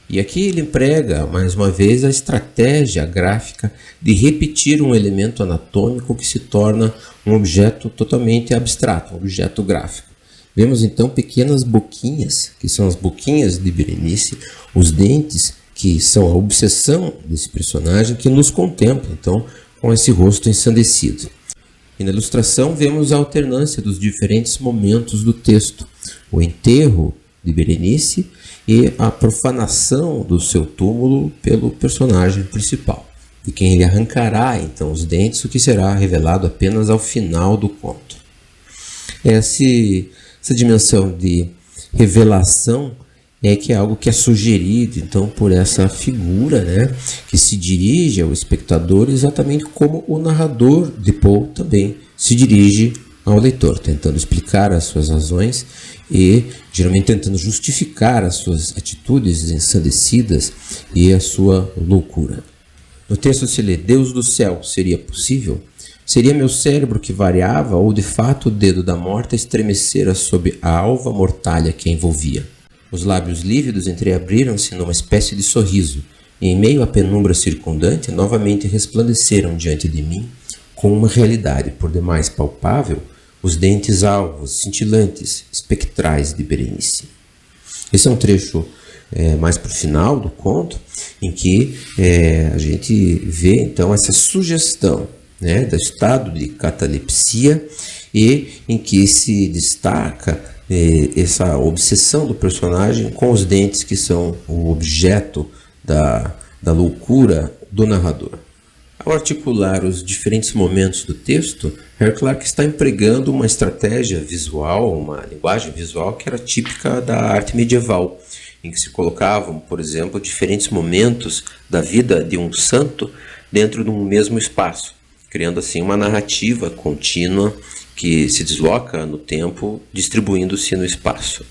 E aqui ele emprega, mais uma vez, a estratégia gráfica de repetir um elemento anatômico que se torna um objeto totalmente abstrato, um objeto gráfico. Vemos então pequenas boquinhas, que são as boquinhas de Berenice, os dentes, que são a obsessão desse personagem que nos contempla, então, com esse rosto ensandecido. E na ilustração vemos a alternância dos diferentes momentos do texto, o enterro de Berenice e a profanação do seu túmulo pelo personagem principal, de quem ele arrancará então os dentes, o que será revelado apenas ao final do conto. Essa dimensão de revelação que é algo que é sugerido então por essa figura, né, que se dirige ao espectador exatamente como o narrador de Poe também se dirige ao leitor, tentando explicar as suas razões e geralmente tentando justificar as suas atitudes ensandecidas e a sua loucura. No texto se lê: Deus do céu, seria possível? Seria meu cérebro que variava ou de fato o dedo da morta estremecera sob a alva mortalha que a envolvia? Os lábios lívidos entreabriram-se numa espécie de sorriso, e em meio à penumbra circundante novamente resplandeceram diante de mim, com uma realidade por demais palpável, os dentes alvos, cintilantes, espectrais de Berenice. Esse é um trecho mais para o final do conto, em que a gente vê então essa sugestão, né, do estado de catalepsia, e em que se destaca essa obsessão do personagem com os dentes, que são o objeto da loucura do narrador. Ao articular os diferentes momentos do texto, Harry Clarke está empregando uma estratégia visual, uma linguagem visual que era típica da arte medieval, em que se colocavam, por exemplo, diferentes momentos da vida de um santo dentro de um mesmo espaço, criando assim uma narrativa contínua que se desloca no tempo, distribuindo-se no espaço.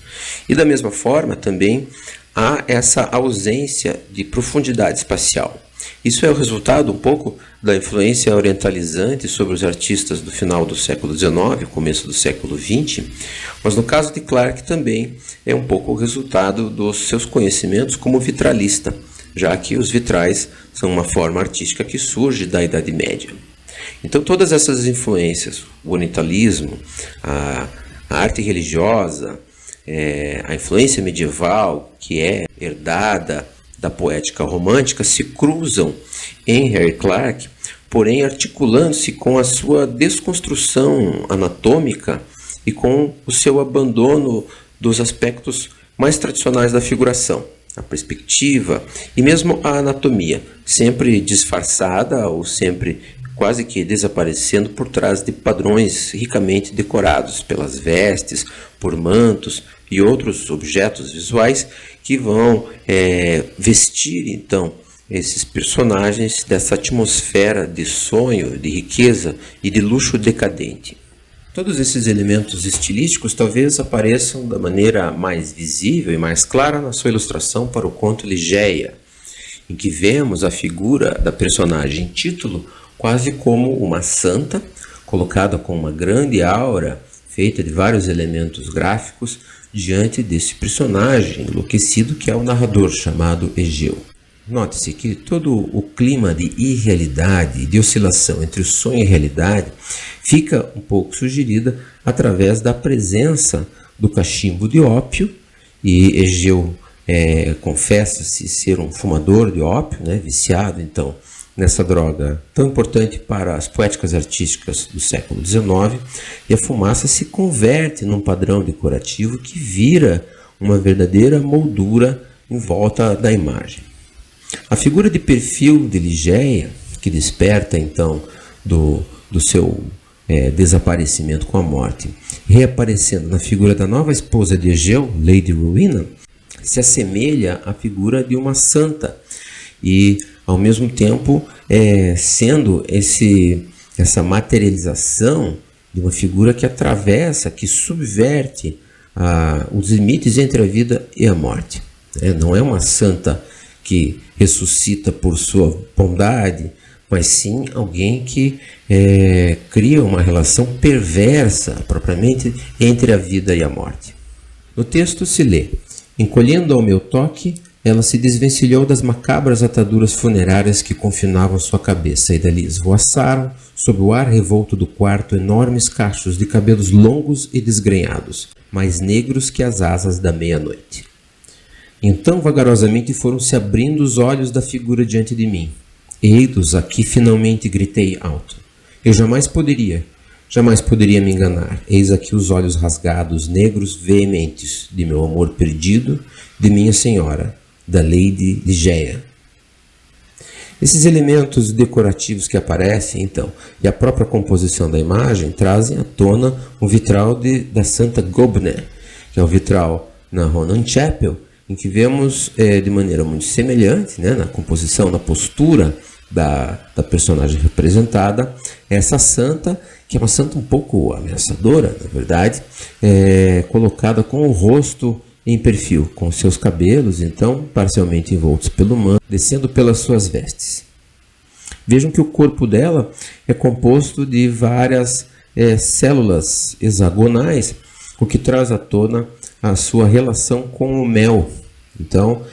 E da mesma forma também há essa ausência de profundidade espacial. Isso é o resultado um pouco da influência orientalizante sobre os artistas do final do século XIX, começo do século XX, mas no caso de Clarke também é um pouco o resultado dos seus conhecimentos como vitralista, já que os vitrais são uma forma artística que surge da Idade Média. Então todas essas influências, o orientalismo, a arte religiosa, a influência medieval que é herdada da poética romântica, se cruzam em Harry Clarke, porém articulando-se com a sua desconstrução anatômica e com o seu abandono dos aspectos mais tradicionais da figuração, a perspectiva e mesmo a anatomia, sempre disfarçada ou sempre quase que desaparecendo por trás de padrões ricamente decorados pelas vestes, por mantos e outros objetos visuais que vão vestir então esses personagens dessa atmosfera de sonho, de riqueza e de luxo decadente. Todos esses elementos estilísticos talvez apareçam da maneira mais visível e mais clara na sua ilustração para o conto Ligeia, em que vemos a figura da personagem título quase como uma santa, colocada com uma grande aura, feita de vários elementos gráficos, diante desse personagem enlouquecido que é o narrador, chamado Egeu. Note-se que todo o clima de irrealidade e de oscilação entre o sonho e a realidade fica um pouco sugerida através da presença do cachimbo de ópio, e Egeu confessa-se ser um fumador de ópio, né, viciado então nessa droga tão importante para as poéticas artísticas do século XIX, e a fumaça se converte num padrão decorativo que vira uma verdadeira moldura em volta da imagem. A figura de perfil de Ligeia, que desperta então do seu desaparecimento com a morte, reaparecendo na figura da nova esposa de Egeu, Lady Rowena, se assemelha à figura de uma santa, e ao mesmo tempo sendo essa materialização de uma figura que atravessa, que subverte os limites entre a vida e a morte. Não é uma santa que ressuscita por sua bondade, mas sim alguém que cria uma relação perversa, propriamente, entre a vida e a morte. No texto se lê: encolhendo ao meu toque, ela se desvencilhou das macabras ataduras funerárias que confinavam sua cabeça, e dali esvoaçaram, sob o ar revolto do quarto, enormes cachos de cabelos longos e desgrenhados, mais negros que as asas da meia-noite. Então vagarosamente foram se abrindo os olhos da figura diante de mim. Ei-dos aqui, finalmente, gritei alto. Eu jamais poderia me enganar. Eis aqui os olhos rasgados, negros, veementes, de meu amor perdido, de minha senhora, da Lady Ligeia. Esses elementos decorativos que aparecem, então, e a própria composição da imagem, trazem à tona um vitral da Santa Gobne, que é um vitral na Ronan Chapel, em que vemos de maneira muito semelhante, né, na composição, na postura da personagem representada, essa santa, que é uma santa um pouco ameaçadora, na verdade, colocada com o rosto em perfil, com seus cabelos, então, parcialmente envoltos pelo manto, descendo pelas suas vestes. Vejam que o corpo dela é composto de várias células hexagonais, o que traz à tona a sua relação com o mel. Então,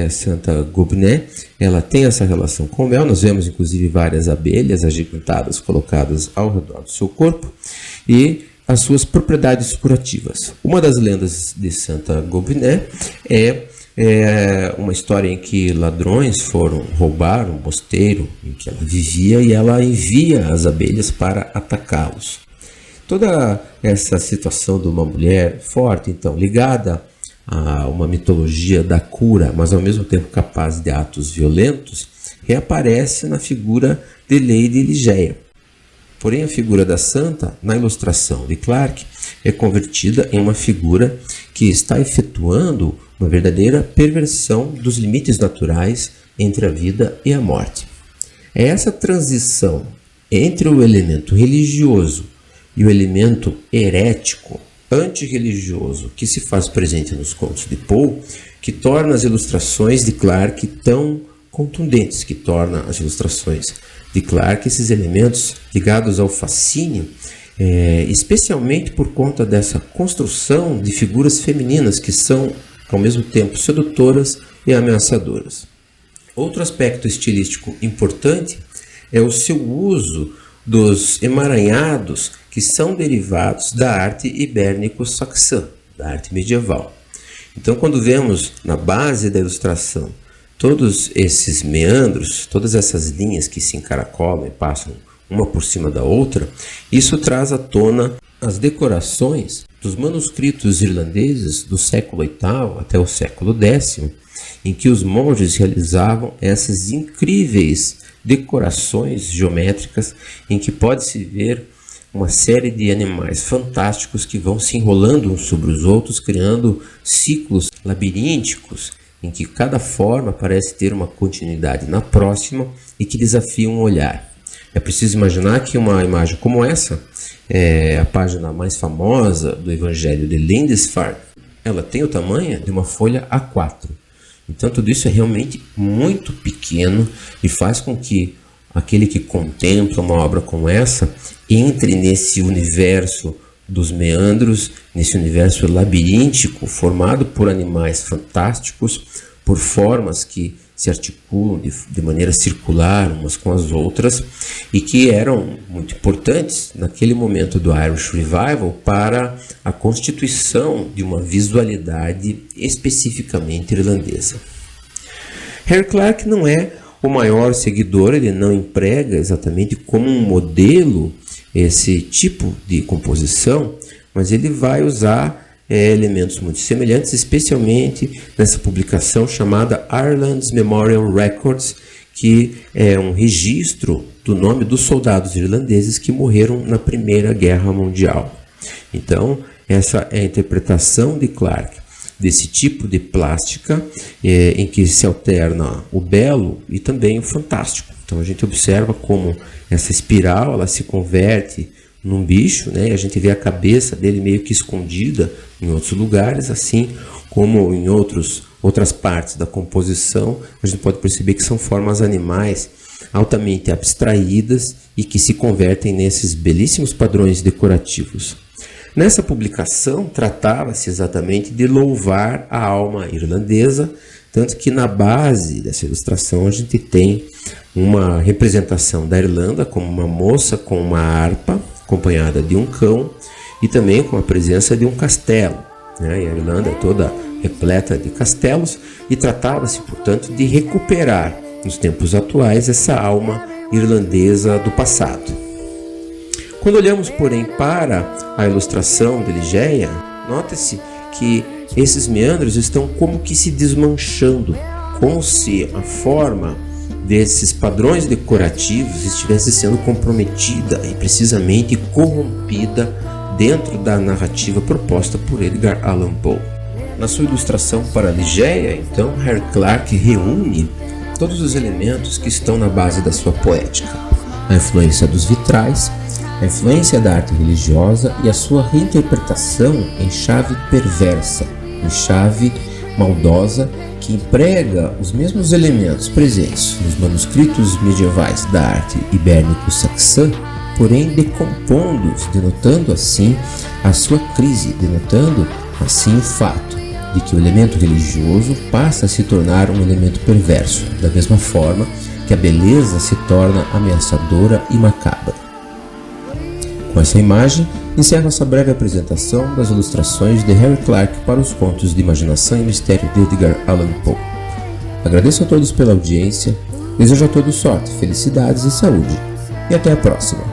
Santa Gobne, ela tem essa relação com o mel. Nós vemos inclusive várias abelhas agigantadas colocadas ao redor do seu corpo e as suas propriedades curativas. Uma das lendas de Santa Gobne é é uma história em que ladrões foram roubar um mosteiro em que ela vivia e ela envia as abelhas para atacá-los. Toda essa situação de uma mulher forte, então, ligada a uma mitologia da cura, mas ao mesmo tempo capaz de atos violentos, reaparece na figura de Lady Ligeia. Porém, a figura da santa, na ilustração de Clarke, é convertida em uma figura que está efetuando uma verdadeira perversão dos limites naturais entre a vida e a morte. É essa transição entre o elemento religioso e o elemento herético, antirreligioso, que se faz presente nos contos de Poe, que torna as ilustrações de Clarke tão contundentes, que torna as ilustrações de Clarke esses elementos ligados ao fascínio, especialmente por conta dessa construção de figuras femininas que são ao mesmo tempo sedutoras e ameaçadoras. Outro aspecto estilístico importante é o seu uso dos emaranhados que são derivados da arte ibérnico-saxã, da arte medieval. Então, quando vemos na base da ilustração todos esses meandros, todas essas linhas que se encaracolam e passam uma por cima da outra, isso traz à tona as decorações dos manuscritos irlandeses do século VIII até o século X, em que os monges realizavam essas incríveis decorações geométricas em que pode-se ver uma série de animais fantásticos que vão se enrolando uns sobre os outros, criando ciclos labirínticos em que cada forma parece ter uma continuidade na próxima e que desafiam o olhar. É preciso imaginar que uma imagem como essa, a página mais famosa do Evangelho de Lindisfarne, ela tem o tamanho de uma folha A4. Então tudo isso é realmente muito pequeno e faz com que aquele que contempla uma obra como essa entre nesse universo dos meandros, nesse universo labiríntico formado por animais fantásticos, por formas que se articulam de maneira circular umas com as outras e que eram muito importantes naquele momento do Irish Revival para a constituição de uma visualidade especificamente irlandesa. Harry Clarke não é o maior seguidor, ele não emprega exatamente como um modelo esse tipo de composição, mas ele vai usar elementos muito semelhantes, especialmente nessa publicação chamada Ireland's Memorial Records, que é um registro do nome dos soldados irlandeses que morreram na Primeira Guerra Mundial. Então, essa é a interpretação de Clarke desse tipo de plástica em que se alterna o belo e também o fantástico. Então a gente observa como essa espiral ela se converte num bicho, né? E a gente vê a cabeça dele meio que escondida em outros lugares, assim como em outras partes da composição, a gente pode perceber que são formas animais altamente abstraídas e que se convertem nesses belíssimos padrões decorativos. Nessa publicação tratava-se exatamente de louvar a alma irlandesa, tanto que na base dessa ilustração a gente tem uma representação da Irlanda como uma moça com uma harpa, acompanhada de um cão e também com a presença de um castelo, né? E a Irlanda é toda repleta de castelos e tratava-se, portanto, de recuperar nos tempos atuais essa alma irlandesa do passado. Quando olhamos, porém, para a ilustração de Ligeia, nota-se que esses meandros estão como que se desmanchando, como se a forma desses padrões decorativos estivesse sendo comprometida e precisamente corrompida dentro da narrativa proposta por Edgar Allan Poe. Na sua ilustração para Ligeia, então, Harry Clarke reúne todos os elementos que estão na base da sua poética: a influência dos vitrais, a influência da arte religiosa e a sua reinterpretação em chave perversa, em chave maldosa, que emprega os mesmos elementos presentes nos manuscritos medievais da arte ibérnico-saxã, porém decompondo-os, denotando assim a sua crise, denotando assim o fato de que o elemento religioso passa a se tornar um elemento perverso, da mesma forma que a beleza se torna ameaçadora e macabra. Com essa imagem, encerro essa breve apresentação das ilustrações de Harry Clarke para os contos de imaginação e mistério de Edgar Allan Poe. Agradeço a todos pela audiência, desejo a todos sorte, felicidades e saúde, e até a próxima.